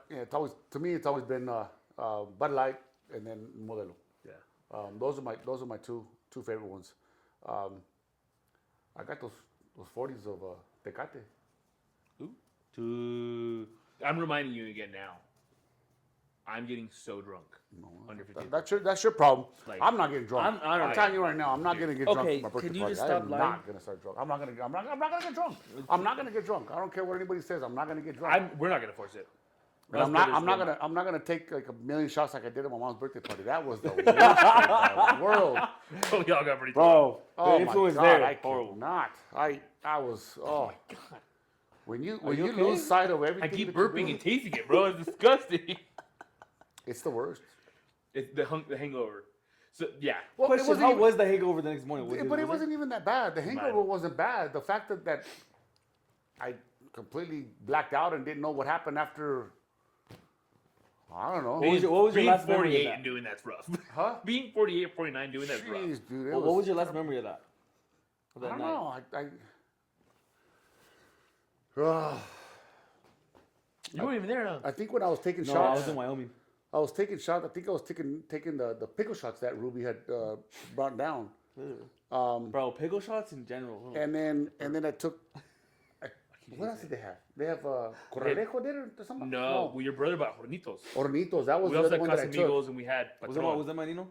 yeah, it's always it's always been Bud Light and then Modelo. Yeah. Those are my two favorite ones. I got those 40s of Tecate. Dude. I'm reminding you again now. I'm getting so drunk. Under 50. That's your problem. Like, I'm not getting drunk. I'm telling you right now, I'm not gonna get drunk Okay, for my birthday can you party. just I stop am lying? not gonna start drunk. I'm not gonna get drunk. I'm not gonna get drunk. I don't care what anybody says. I'm not gonna get drunk. We're not gonna force it. And I'm not gonna take like a million shots like I did at my mom's birthday party. That was the worst thing in the world. Oh, y'all got pretty Bro, the Oh my influence God, there. I cannot. I was Oh my god. when you you okay? lose sight of everything. I keep that you burping do, and tasting it, bro. It's disgusting. it's the worst. It's the hangover. So yeah. Well, Question, how was the hangover the next morning? But it wasn't even that bad. The hangover Bad. wasn't bad. The fact that I completely blacked out and didn't know what happened after. I don't know. What was your Being last memory 48 of and that? doing that's rough. Huh? Being 48 or 49 doing that's rough. Jeez, dude. What was your last memory of that? Of I that don't night? know. You weren't even there, huh? I think when I was taking No, I shots, was in Wyoming. I was taking shots. I think I was taking the pickle shots that Ruby had brought down. Bro, pickle shots in general. And then I took. What else did they have? They have Corralejo dinner or something. No, well, your brother bought Hornitos. Hornitos. That was We the also other had one that I took. Casamigos and we had Was that Marino?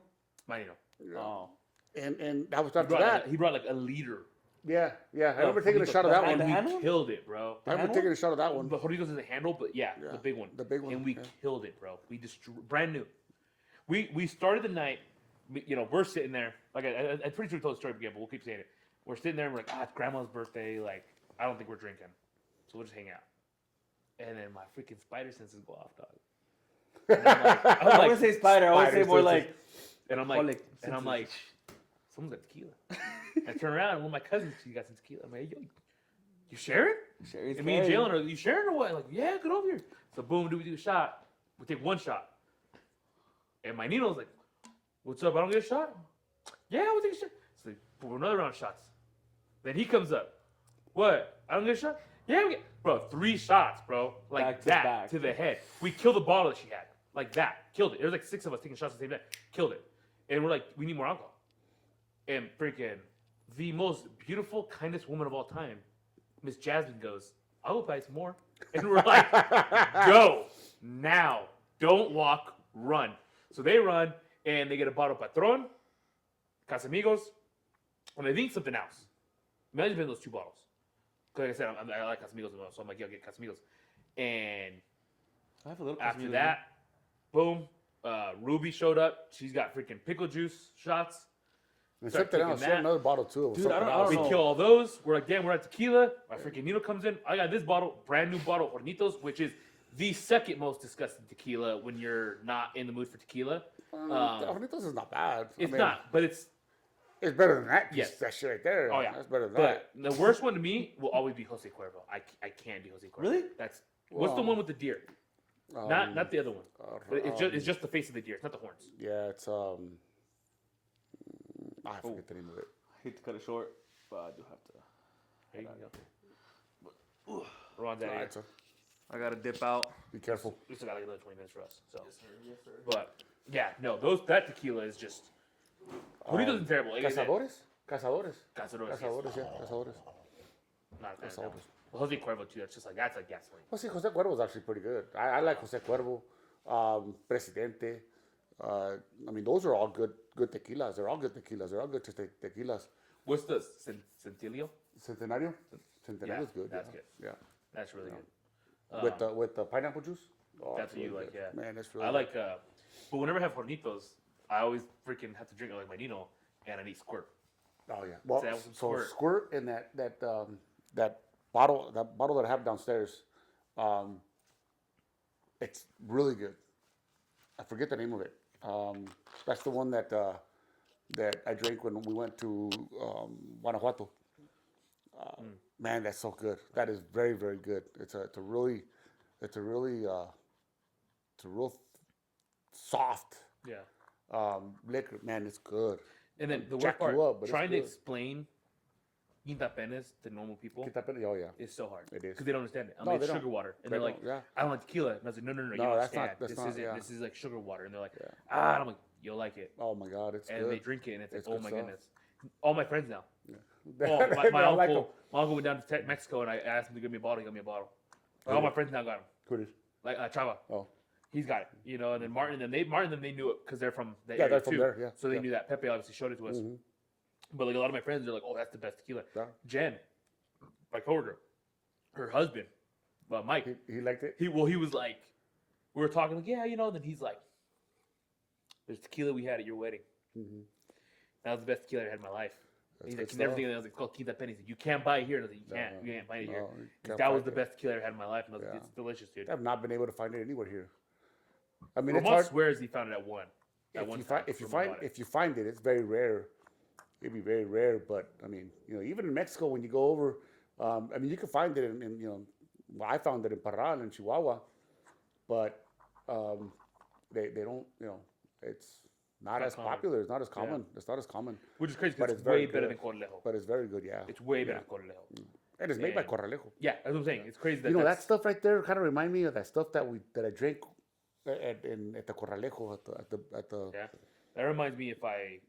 Manino. Oh. And that was He after brought, that. he brought like a liter. Yeah. I remember taking a shot of that And one. the We handle? killed it, bro. I remember taking a shot of that one. But Hornitos is a handle, but yeah, Yeah, the big one. the big one, And we yeah. killed it, bro. We brand new. We started the night, we're sitting there. Like I'm pretty sure we told the story again, but we'll keep saying it. We're sitting there and we're like, it's grandma's birthday. Like, I don't think we're drinking. So we'll just hang out. And then my freaking spider senses go off, dog. And I'm I like, wouldn't say spider. I would say Spiders, more too. like. and I'm like, someone's got tequila. And I turn around, and one of my cousins, she got some tequila. I'm like, yo, you sharing? Sherry's And me and Jalen are, you sharing or what? Like, yeah, get over here. So boom, we do a shot. We take one shot. And my Nino's like, what's up? I don't get a shot? Yeah, we'll take a shot. So for another round of shots. Then he comes up. What? I don't get a shot? Yeah, we get, bro, 3 shots, bro. Like Back to that back. to the head. We killed the bottle that she had. Like that. Killed it. There was like 6 of us taking shots at the same time. Killed it. And we're like, we need more alcohol. And freaking the most beautiful, kindest woman of all time, Miss Jasmine goes, I'll go buy some more. And we're like, go now. Don't walk, run. So they run and they get a bottle of Patron, Casamigos, and I think something else. Imagine been those 2 bottles. Because like I said, I like Casamigos as well. So I'm like, yeah, I'll get Casamigos. And I have a little. after Casamigos. that, boom, Ruby showed up. She's got freaking pickle juice shots. And Start something taking else. She had that. another bottle too. Dude, I don't We know. kill all those. We're like, damn, we're at tequila. My freaking Nino comes in. I got this bottle, brand new bottle, Hornitos, which is the second most disgusting tequila when you're not in the mood for tequila. Hornitos is not bad. It's not, but it's It's better than that. Yes. That shit right there. Oh, yeah. That's better than that. but the worst one to me will always be Jose Cuervo. I can't do Jose Cuervo. Really? That's what's the Well, one with the deer? Not the other one. But it's just the face of the deer. It's not the horns. Yeah, it's I forget the name of it. I hate to cut it short, but I do have to. There you go. Ron's out of Alright, here. so I gotta dip out. be careful. We still got like another 20 minutes for us. So, Yes, sir. but yeah, no, that tequila is just. Hornitos is terrible. Like I said, Cazadores? Cazadores. Cazadores. Yes. Cazadores, yeah. Cazadores. Not a fan of Cazadores. that. Well, Jose Cuervo too. That's just like that's like gasoline. Well, see, Jose Cuervo was actually pretty good. I like Jose Cuervo, Presidente. I mean, those are all good tequilas. They're all good tequilas. They're all good tequilas. What's the Centilio? Centenario? Centenario's good. That's yeah. good. Yeah. That's really good. With the pineapple juice? Oh, That's what you really like, good. yeah. Man, that's really I good. like, but whenever I have Hornitos, I always freaking have to drink it like my Nino, and I need squirt. Oh yeah. Well, Say that with some so squirt. squirt in that bottle that I have downstairs, it's really good. I forget the name of it. That's the one that I drank when we went to Guanajuato. Man, that's so good. That is very, very good. It's a real soft Yeah. liquor. Man, it's good. And then the Jack worst part, you up, but it's trying to good. explain Quinta Penas to normal people Oh yeah. is so hard. It is. Because they don't understand it. I'm No, like, they it's don't. sugar water. And They they're like, don't, yeah. I don't like tequila. And I was like, no, you No, don't that's not- understand. that's This not, isn't, yeah. this is like sugar water. And they're like, Yeah. and I'm like, you'll like it. Oh my God, it's And good. they drink it, and it's like, It's oh good my stuff. goodness. All my friends now. They Oh, my don't like 'em. my uncle went down to Mexico, and I asked him to give me a bottle. He got me a bottle. All my friends now got him. Who it is? Like Chava, Oh, he's got it. You know, and then Martin and them, they knew it because they're from that Yeah, area they're from too. there, yeah, So they yeah. knew that. Pepe obviously showed it to us. Mhm. But like a lot of my friends, they're like, "Oh, that's the best tequila." Yeah. Jen, my coworker, her husband, Mike. He liked it. He was like, we were talking like, yeah, you know. And then he's like, "There's tequila we had at your wedding. Mm-hmm. That was the best tequila I had in my life." That's He's good like, "You never stuff. think I was like, called Quinta Penny." He's like, "You can't buy it here." And I was like, "You can't. No, You can't buy it no, here." you He's can't that was find the it. best tequila I had in my life. And I was like, Yeah. "It's delicious, dude." I've not been able to find it anywhere here. I mean, it's Ramon hard. swears he found it at one. At If one you, time, if you Ramon find bought it. if you find it, it's very rare. It'd be very rare, but I mean, even in Mexico, when you go over, I mean, you can find it in well, I found it in Parral in Chihuahua, but they don't, it's not as common. popular. It's not as common. It's not as common, Which is crazy but because it's it's way very better good. than Corlejo. but it's very good. Yeah, It's way better Yeah. than Corlejo. And it's made by And- Corralejo. Yeah, that's what I'm saying. It's crazy that That that's, stuff right there kind of remind me of that stuff that I drank at the Corralejo at the yeah. That reminds me if I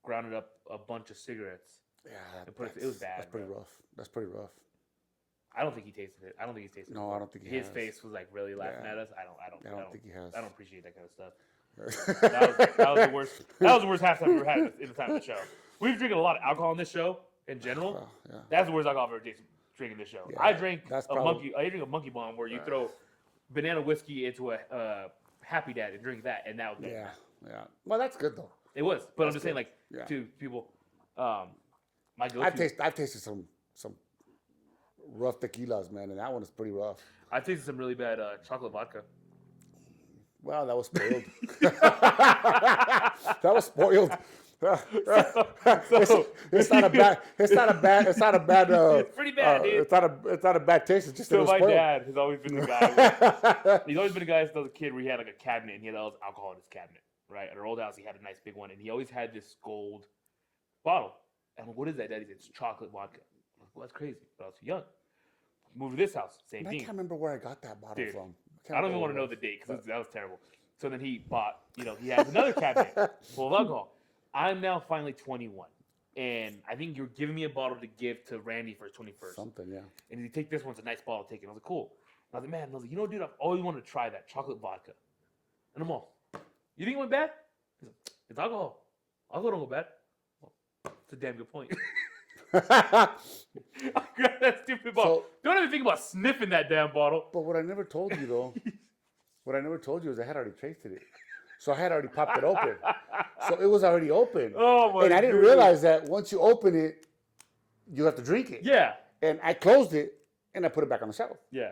grounded up a bunch of cigarettes. yeah. And put it was bad. That's pretty bro. rough. That's pretty rough. I don't think he tasted it. I don't think he's tasted it. No, I don't think he His has. face was like really laughing Yeah. at us. I don't think he has. I don't appreciate that kind of stuff. That was the worst. That was the worst halftime we've ever had in the time of the show. We've drinking a lot of alcohol on this show in general. Well, yeah. That's the worst alcohol I've ever tasted drinking this show. Yeah, I drank that's a probably- monkey. I drink a monkey bomb where you throw banana whiskey into a Happy Dad and drink that, and that was Yeah, yeah. Well, that's good though. it was. But I'm That's just saying, good. like Yeah. to people, my go-to. I've tasted some rough tequilas, man, and that one is pretty rough. I've tasted some really bad chocolate vodka. Well, that was spoiled. That was spoiled. It's not a bad. It's not a bad. It's not a bad. It's pretty bad, dude. It's not a bad taste. It's just that it So was my spoiled. dad has always been the guy. He's always been a guy since I was a kid where he had like a cabinet and he had all his alcohol in his cabinet. Right at our old house, he had a nice big one, and he always had this gold bottle. And I'm like, what is that, Daddy? He said, it's chocolate vodka. I'm like, well, that's crazy. But I was too young. Moved to this house, same I thing. can't remember where I got that bottle Dude, from. I don't even want to know the date because that was terrible. So then he bought, he has another cabinet full of alcohol. I'm now finally 21. And I think you're giving me a bottle to give to Randy for his 21st. Something, yeah. And he take this one's a nice bottle to take it. I was like, cool. And I was like, man, dude, I've always wanted to try that chocolate vodka. And I'm all, you think it went bad? He's like, it's alcohol. Alcohol don't go bad. Well, that's a damn good point. I grabbed that stupid bottle. So- don't even think about sniffing that damn bottle. But what I never told you though, is I had already tasted it. So I had already popped it open. So it was already open. Oh my! And I didn't goodness. realize that once you open it, you have to drink it. Yeah, And I closed it and I put it back on the shelf. yeah,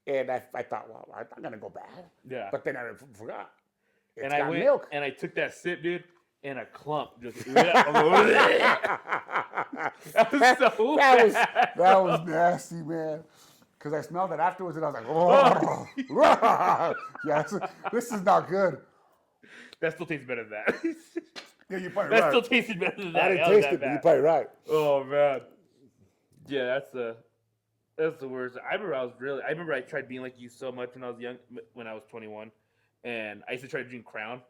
And I thought, well, I'm not gonna go bad. yeah. But then I forgot. It's And I got went milk. and I took that sip, dude, and a clump just. that was so bad. That was nasty, man. Because I smelled it afterwards and I was like, oh, yeah, this is not good. That still tastes better than that. Yeah, you're probably That right. still tasted better than that. I didn't That was taste that it, but you're bad. probably right. Oh man. Yeah, that's the worst. I remember I tried being like you so much when I was young, when I was 21, and I used to try to drink Crown,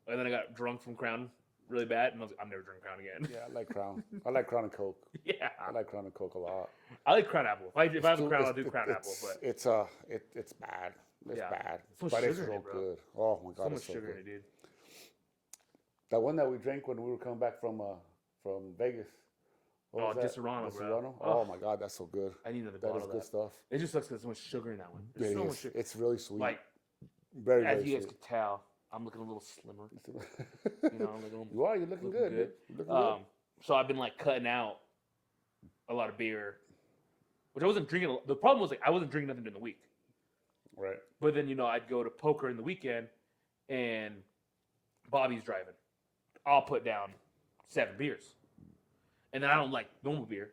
and then I got drunk from Crown really bad, and I was like, I'm never drinking Crown again. Yeah, I like Crown. I like Crown and Coke. Yeah, I like Crown and Coke a lot. I like Crown Apple. If I have a too- Crown, I'll do Crown Apple. But it's bad. It's Yeah. bad. So much But it's sugar in so it, bro. good. Oh my god, so much it's so sugar good. in it, dude. That one that we drank when we were coming back from Vegas. What was that? Disaronno, bro. Disaronno? Oh. Oh my god, that's so good. I need another That bottle is of good that. stuff. It just sucks because there's so much sugar in that one. There's It so is. much sugar. It's really sweet. Like, very, as very you guys sweet. can tell, I'm looking a little slimmer. I'm looking You are. You're looking good. good. Dude. You're looking So I've been like cutting out a lot of beer, which I wasn't drinking. The problem was like I wasn't drinking nothing during the week. good. Right. But then I'd go to poker in the weekend, and Bobby's driving. I'll put down 7 beers, and then I don't like normal beer.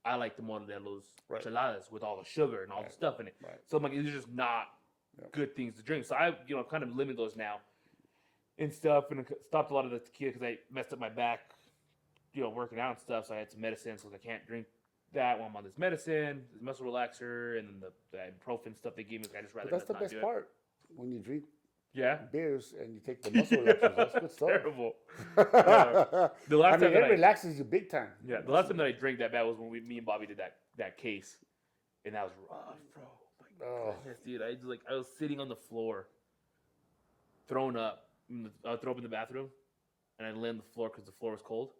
I like the Modelo's Right. cheladas with all the sugar and all the stuff in it. Right. So I'm like, these are just not Yep. good things to drink. So I, kind of limit those now and stuff, and stopped a lot of the tequila because I messed up my back, working out and stuff. So I had some medicine, so I can't drink that while I'm on this medicine, this muscle relaxer, and the ibuprofen stuff they gave me. I just rather But that's the not best do it. part when you drink Yeah, beers and you take the muscle relaxers. That's good stuff. terrible. The last I mean, time it relaxes you big time. Yeah, the last time that I drank that bad was when me and Bobby did that case, and that was rough, bro. Oh. Goodness, dude, I was sitting on the floor, thrown up. I throw up in the bathroom, and I lay on the floor because the floor was cold,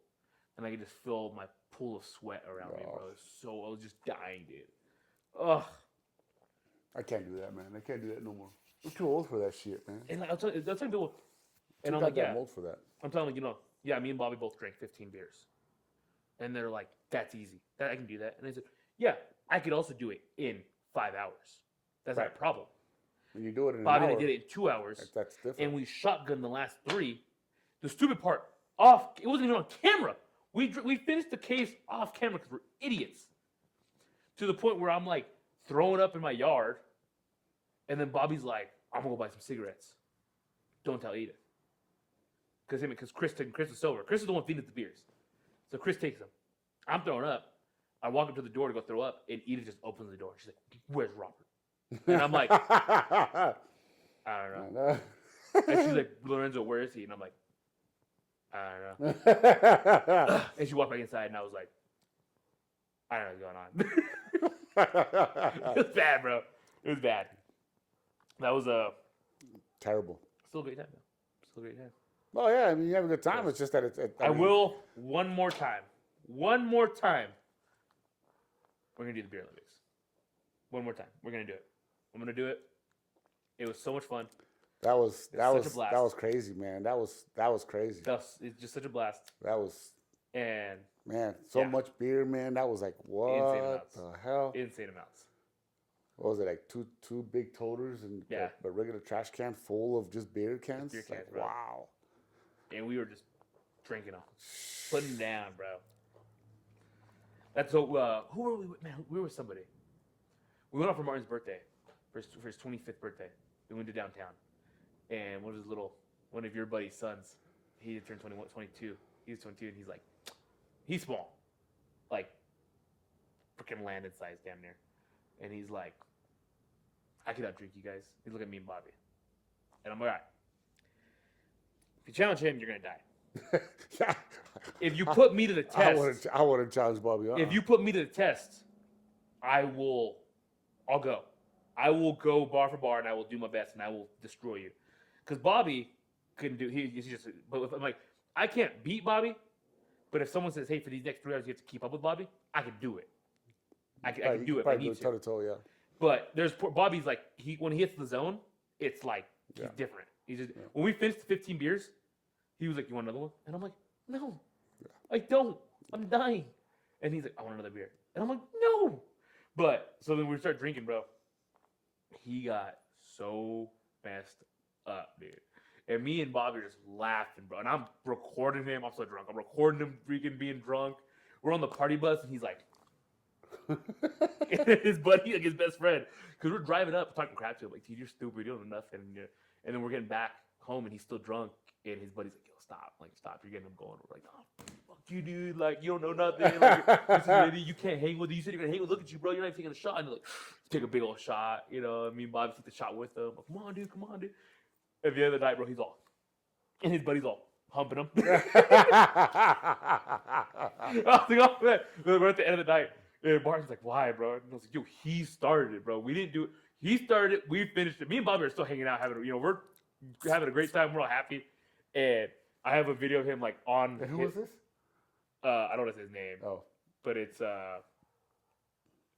and I could just feel my pool of sweat around me, bro. I was just dying, dude. Ugh. I can't do that, man. I can't do that no more. I'm too old for that shit, man. And I'll tell people, and Too I'm like, goddamn yeah, old for that. I'm telling them, yeah, me and Bobby both drank 15 beers, and they're like, that's easy. That I can do that. And I said, yeah, I could also do it in 5 hours. That's not a problem. When you do it in Bobby an and hour, I did it in 2 hours, that's different. and we shotgunned the last 3. The stupid part, off. It wasn't even on camera. We finished the case off camera because we're idiots. To the point where I'm like throwing up in my yard, and then Bobby's like, "I'm gonna go buy some cigarettes. Don't tell Edith." Because Chris is sober. Chris is the one feeding us the beers, so Chris takes them. I'm throwing up. I walk up to the door to go throw up, and Edith just opens the door. She's like, "Where's Robert?" And I'm like, "I don't know." And she's like, "Lorenzo, where is he?" And I'm like, "I don't know." And she walked back inside, and I was like, "I don't know what's going on." It was bad, bro. It was bad. That was Terrible. still a great time, though. Still a great time. Oh yeah, I mean you have a good time. It's just that I will one more time. One more time. We're gonna do the beer Olympics. One more time. We're gonna do it. I'm gonna do it. It was so much fun. That was such a blast. that was crazy, man. That was crazy. It's just such a blast. That was And man, so Yeah. much beer, man. That was like what amounts. the hell? insane amounts. What was it, like two big toters and Yeah. a regular trash can full of just beer cans? Beer cans, Like, bro. wow. And we were just drinking them, putting them down, bro. That's so. Who were we with? Man, we were with somebody. We went out for Martin's birthday, for his 25th birthday. We went to downtown, and one of your buddy's sons, he turned 21, 22. He was 22, and he's small, like freaking Landon size, damn near. And he's like, I could outdrink you guys. He's looking at me and Bobby, and I'm like, all right. If you challenge him, you're gonna die. Yeah. If you put me to the test, I wouldn't challenge Bobby. if you put me to the test, I'll go. I will go bar for bar, and I will do my best, and I will destroy you. Because Bobby couldn't do. He's just. But if I'm like, I can't beat Bobby. But if someone says, "Hey, for these next 3 hours, you have to keep up with Bobby," I can do it. I can do it if I need to. Toe to toe, yeah. But Bobby's like when he hits the zone, it's like he's different. He's just when we finished the 15 beers, he was like, "You want another one?" And I'm like, "No, I don't. I'm dying." And he's like, "I want another beer," and I'm like, "No." But so then we start drinking, bro. He got so messed up, dude. And me and Bobby are just laughing, bro. And I'm recording him. I'm so drunk. I'm recording him freaking being drunk. We're on the party bus, and he's like, his buddy, like his best friend, because we're driving up talking crap to him, like, dude, you're stupid, you don't know nothing. And then we're getting back home, and he's still drunk, and his buddy's like, yo, stop, you're getting him going. We're like, oh, fuck you, dude, like, you don't know nothing, like, this is lady, you can't hang with you. You said you're gonna hang with, look at you, bro, you're not even taking a shot. And they're like, take a big old shot, you know. I mean, Bobby took the shot with him. Like, come on, dude. At the end of the night, bro, he's all, and his buddy's all humping him. I was like, oh man, we're at the end of the night. And Martin's like, why, bro? And I was like, yo, he started it, bro. We didn't do it. He started it. We finished it. Me and Bobby are still hanging out, we're having a great time. We're all happy. And I have a video of him like on. And who was this? I don't know his name. Oh, but it's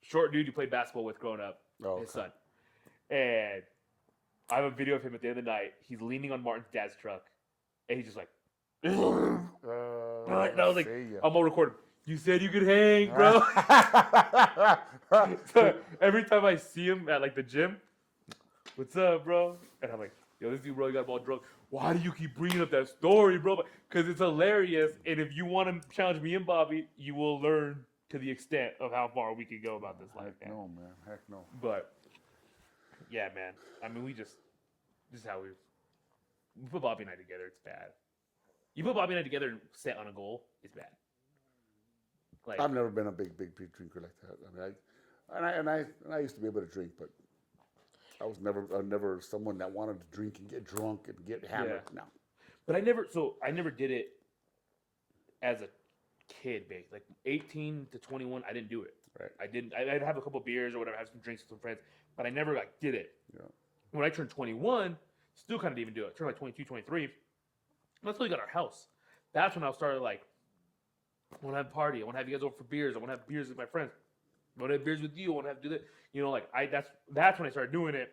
short dude you played basketball with growing up. Oh, his son. And I have a video of him at the end of the night. He's leaning on Martin's dad's truck, and he's just like. And I was like, I'm gonna record him. You said you could hang, bro. So every time I see him at like the gym, what's up, bro? And I'm like, yo, this dude, bro, you got all drunk. Why do you keep bringing up that story, bro? Because it's hilarious. And if you want to challenge me and Bobby, you will learn to the extent of how far we can go about this life. Heck no, man. Heck no. But yeah, man. I mean, this is how we put Bobby and I together. It's bad. You put Bobby and I together and set on a goal, it's bad. Like, I've never been a big drinker like that. I mean, I used to be able to drink, but I was never someone that wanted to drink and get drunk and get hammered. Yeah. No. But I never did it as a kid, babe. Like 18 to 21, I didn't do it. Right. I'd have a couple beers or whatever, have some drinks with some friends, but I never like did it. Yeah. When I turned 21, still kind of didn't even do it. I turned like 22, 23. That's when we got our house. That's when I started like, I want to have a party. I want to have you guys over for beers. I want to have beers with my friends. I want to have beers with you. I want to have do that. You know, like that's when I started doing it.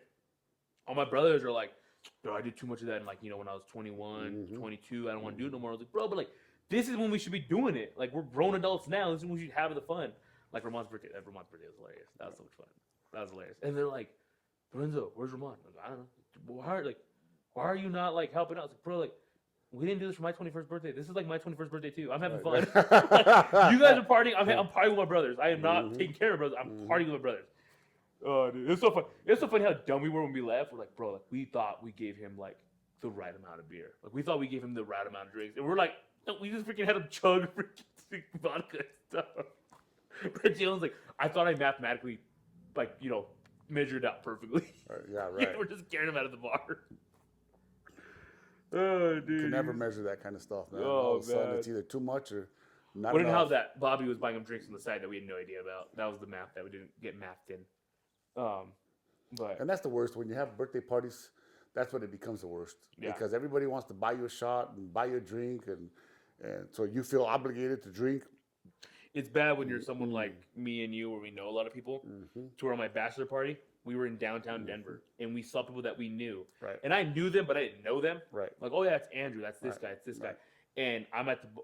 All my brothers are like, bro, I did too much of that. And like, you know, when I was 21, 22, I don't want to do it no more. I was like, bro, but like, this is when we should be doing it. Like, we're grown adults now. This is when we should have the fun. Like Ramon's birthday. Ramon's birthday was hilarious. That was so much fun. That was hilarious. And they're like, Lorenzo, where's Ramon? I was like, I don't know. Why are you not like helping out? I was like, bro, like, we didn't do this for my 21st birthday. This is like my 21st birthday too. I'm having fun. You guys are partying. I'm partying with my brothers. I am not taking care of brothers. I'm partying with my brothers. Oh, dude, it's so fun. It's so funny how dumb we were when we left. We're like, bro, like we thought we gave him like the right amount of beer. Like we thought we gave him the right amount of drinks, and we're like, no, we just freaking had him chug freaking vodka and stuff. But Jalen's like, I thought I mathematically, like, you know, measured out perfectly. Yeah, right. We're just carrying him out of the bar. Oh, dude. You can never measure that kind of stuff, man. Oh, All of a sudden, man. it's either too much or not What didn't enough. have that Bobby was buying him drinks on the side that we had no idea about. That was the math that we didn't get mathed in. But And that's the worst. When you have birthday parties, that's when it becomes the worst. Yeah. Because everybody wants to buy you a shot and buy you a drink, and so you feel obligated to drink. it's bad when you're someone like me and you, where we know a lot of people. To where on my bachelor party, we were in downtown Denver, and we saw people that we knew. Right. And I knew them, but I didn't know them. Right. Like, oh yeah, it's Andrew. That's this guy. It's this guy. And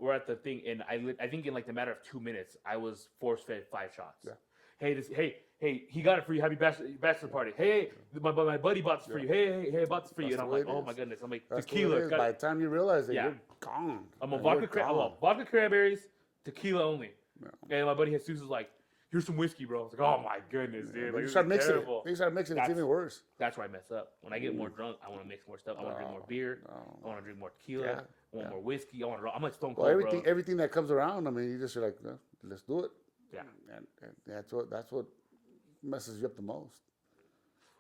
we're at the thing, and I think in like the matter of 2 minutes, I was force fed 5 shots. Yeah. Hey, he got it for you. Happy bachelor party. Hey, my buddy bought this for you. Hey, I bought this for you. That's And I'm the way like, it oh is. my goodness. I'm like, That's the tequila. way it is. By the time you realize that, Yeah. you're gone. I'm on You're gone. vodka cranberries, tequila only. Yeah. And my buddy Jesus was like, here's some whiskey, bro. I was like, oh my goodness, dude. Then Like, you this start is mixing terrible. it. Then you start mixing it. It's That's- even worse. That's where I mess up. When I get more drunk, I want to mix more stuff. I want to drink more beer. I want to drink more tequila. Yeah. I want more whiskey. I'm like Stone Cold, Well, bro. everything that comes around, I mean, you just are like, let's do it. Yeah. And that's what messes you up the most.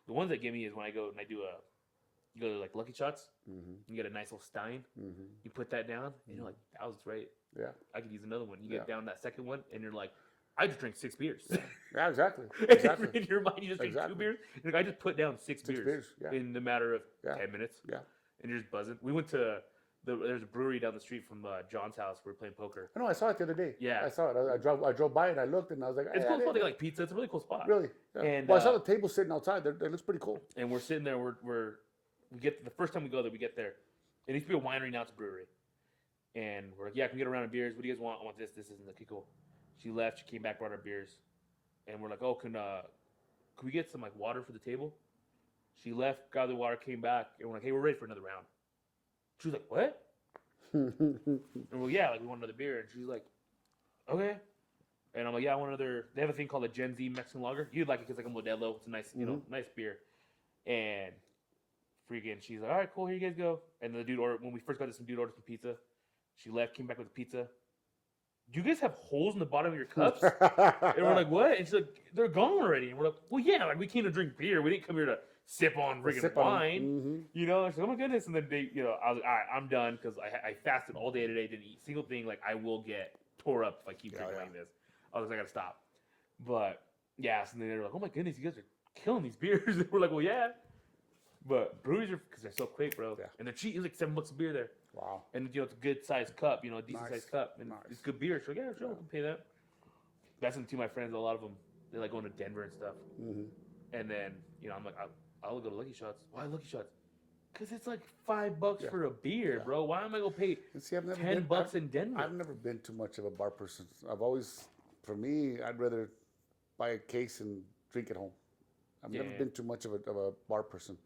The ones that get me is when I go and I do you go to like Lucky Shots. Mm-hmm. You get a nice little stein. Mm-hmm. You put that down, and you're like, that was great. Yeah. I could use another one. You get Yeah. down that second one, and you're like, I just drank 6 beers. Yeah, exactly. In Exactly. your mind, you just drink 2 beers. You're like, I just put down 6 beers Yeah. in the matter of Yeah. 10 minutes. Yeah. And you're just buzzing. We went to there's a brewery down the street from John's house. We were playing poker. I know. I saw it the other day. Yeah. I saw it. I drove by and I looked and I was like, It's "Hey, cool I spot. They didn't- got like pizza. It's a really cool spot. Really? Yeah. And, Well, I saw the table sitting outside. It looks pretty cool. And we're sitting there. We get the first time we go there. We get there. It needs to be a winery. Now it's a brewery. And we're like, yeah, can we get a round of beers? What do you guys want? I want this. This isn't okay, cool. She left. She came back, brought our beers, and we're like, oh, can we get some like water for the table? She left, got the water, came back, and we're like, hey, we're ready for another round. She was like, what? And we're like, yeah, like we want another beer. And she's like, okay. And I'm like, yeah, I want another. They have a thing called a Gen Z Mexican lager. You'd like it because like a Modelo. It's a nice, nice beer. And freaking, she's like, all right, cool, here you guys go. And the dude ordered, when we first got this, some dude ordered some pizza. She left, came back with the pizza. Do you guys have holes in the bottom of your cups? And we're like, what? And she's like, they're gone already. And we're like, well, yeah, like we came to drink beer. We didn't come here to sip on freaking wine. Mm-hmm. You know, and she's like, oh my goodness. And then they, I was like, all right, I'm done because I fasted all day today, didn't eat a single thing. Like, I will get tore up if I keep drinking like this. I was like, I gotta stop. But yeah, so then they're like, oh my goodness, you guys are killing these beers. And we're like, well, yeah. But breweries are, because they're so quick, bro. Yeah. And they're cheap. It's like $7 a beer there. Wow. And it's a good sized cup, a decent sized cup. And Nice. it's good beer. So yeah, sure, we can pay that. That's something to my friends, a lot of them, they like going to Denver and stuff. Mm-hmm. And then, I'm like, I'll go to Lucky Shots. Why Lucky Shots? Because it's like $5 for a beer, bro. Why am I going to pay $10 in Denver? I've never been too much of a bar person. I've always, for me, I'd rather buy a case and drink at home. I've never been too much of a bar person.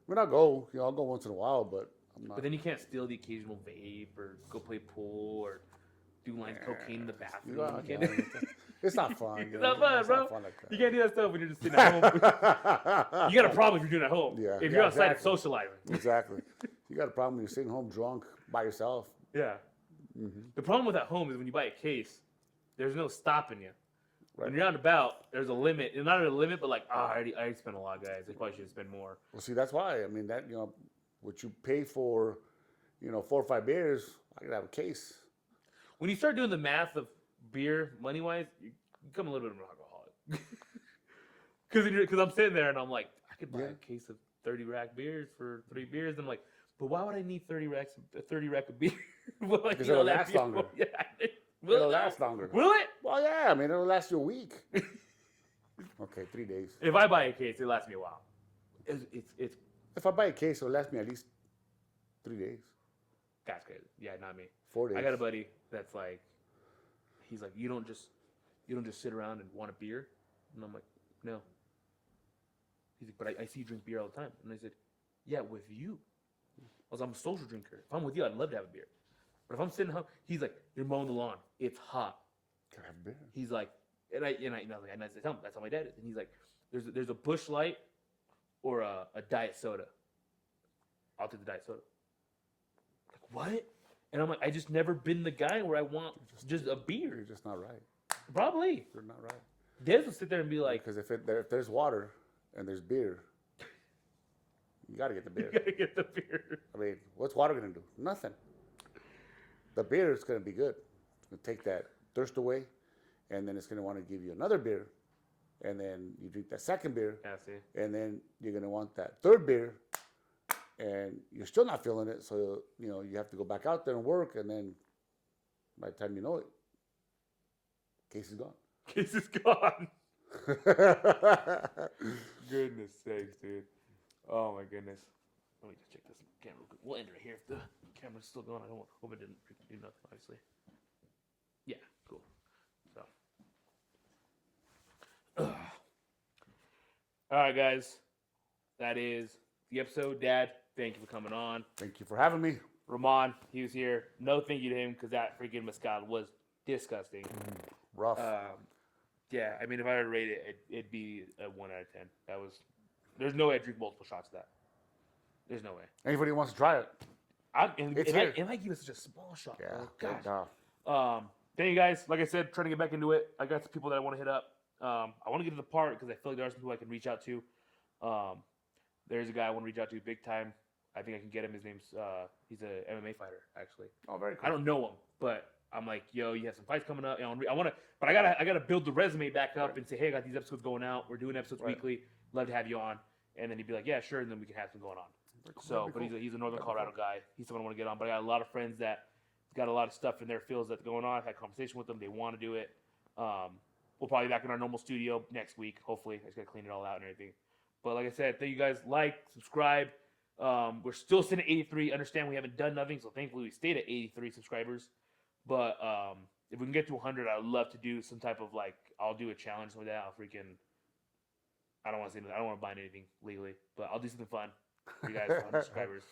I mean, I'll go once in a while, but I'm not. But then you can't steal the occasional vape or go play pool or do lines of cocaine in the bathroom. It's not fun. It's not fun, bro. Not fun like that. You can't do that stuff when you're just sitting at home. You got a problem if you're doing it at home. Yeah. If you're outside socializing. Exactly. You got a problem when you're sitting home drunk by yourself. Yeah. Mm-hmm. The problem with at home is when you buy a case, there's no stopping you. Right. When you're out and about, there's a limit. It's not a limit, but like, I already spent a lot, guys. I probably should spend more. Well, see, that's why. I mean, that what you pay for, 4 or 5 beers, I could have a case. When you start doing the math of beer, money-wise, you become a little bit of an alcoholic. Because I'm sitting there and I'm like, I could buy a case of 30-rack beers for 3 beers. And I'm like, but why would I need 30 rack of beer? Because it'll last longer. Yeah. It'll last longer. Will it? Well, yeah. I mean, it'll last you a week. Okay, 3 days. If I buy a case, it lasts me a while. It's. If I buy a case, it'll last me at least 3 days. That's crazy. Yeah, not me. 4 days. I got a buddy that's like, he's like, you don't just sit around and want a beer, and I'm like, no. He's like, but I see you drink beer all the time, and I said, yeah, with you. I was, I'm a social drinker. If I'm with you, I'd love to have a beer. But if I'm sitting home, he's like, you're mowing the lawn. It's hot. Can I have a beer? He's like, and I tell him, that's how my dad is. And he's like, there's a Busch Light or a diet soda. I'll take the diet soda. Like, what? And I'm like, I just never been the guy where I want just a beer. You're just not right. Probably. You're not right. Des will sit there and be like, because if there's water and there's beer, you got to get the beer. You gotta get the beer. I mean, what's water going to do? Nothing. The beer is going to be good. It's going to take that thirst away, and then it's going to want to give you another beer, and then you drink that second beer, and then you're going to want that third beer, and you're still not feeling it, so you have to go back out there and work, and then by the time you know it, case is gone. Case is gone. Goodness sakes, dude. Oh my goodness. Let me just check this camera real quick. We'll end right here if the camera's still going. I don't hope it didn't do nothing, obviously. Yeah, cool. So. All right, guys. That is the episode. Dad, thank you for coming on. Thank you for having me. Ramon, he was here. No thank you to him because that freaking mezcal was disgusting. Rough. Yeah, I mean, if I were to rate it, it'd be a 1 out of 10. There's no way I'd drink multiple shots of that. There's no way. Anybody who wants to try it. It might give us such a small shot. Yeah. Oh, gosh. Thank you guys. Like I said, trying to get back into it. I got some people that I want to hit up. I want to get to the part because I feel like there are some people I can reach out to. There's a guy I want to reach out to big time. I think I can get him. His name's he's a MMA fighter actually. Oh, very cool. I don't know him, but I'm like, yo, you have some fights coming up. You know, I want to, but I gotta build the resume back up and say, hey, I got these episodes going out. We're doing episodes weekly. Love to have you on. And then he'd be like, yeah, sure. And then we can have some going on. Cool. So, but he's a Northern Colorado guy. He's someone I want to get on. But I got a lot of friends that got a lot of stuff in their fields that's going on. I've had conversation with them. They want to do it. We'll probably be back in our normal studio next week. Hopefully, I just gotta clean it all out and everything. But like I said, thank you guys. Like, subscribe. We're still sitting at 83. Understand we haven't done nothing, so thankfully we stayed at 83 subscribers. But if we can get to 100, I'd love to do some type of like, I'll do a challenge with that. I don't want to say I don't want to bind anything legally, but I'll do something fun for you guys for 100 subscribers.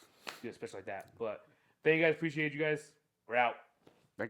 Do a special like that. But thank you guys. Appreciate you guys. We're out.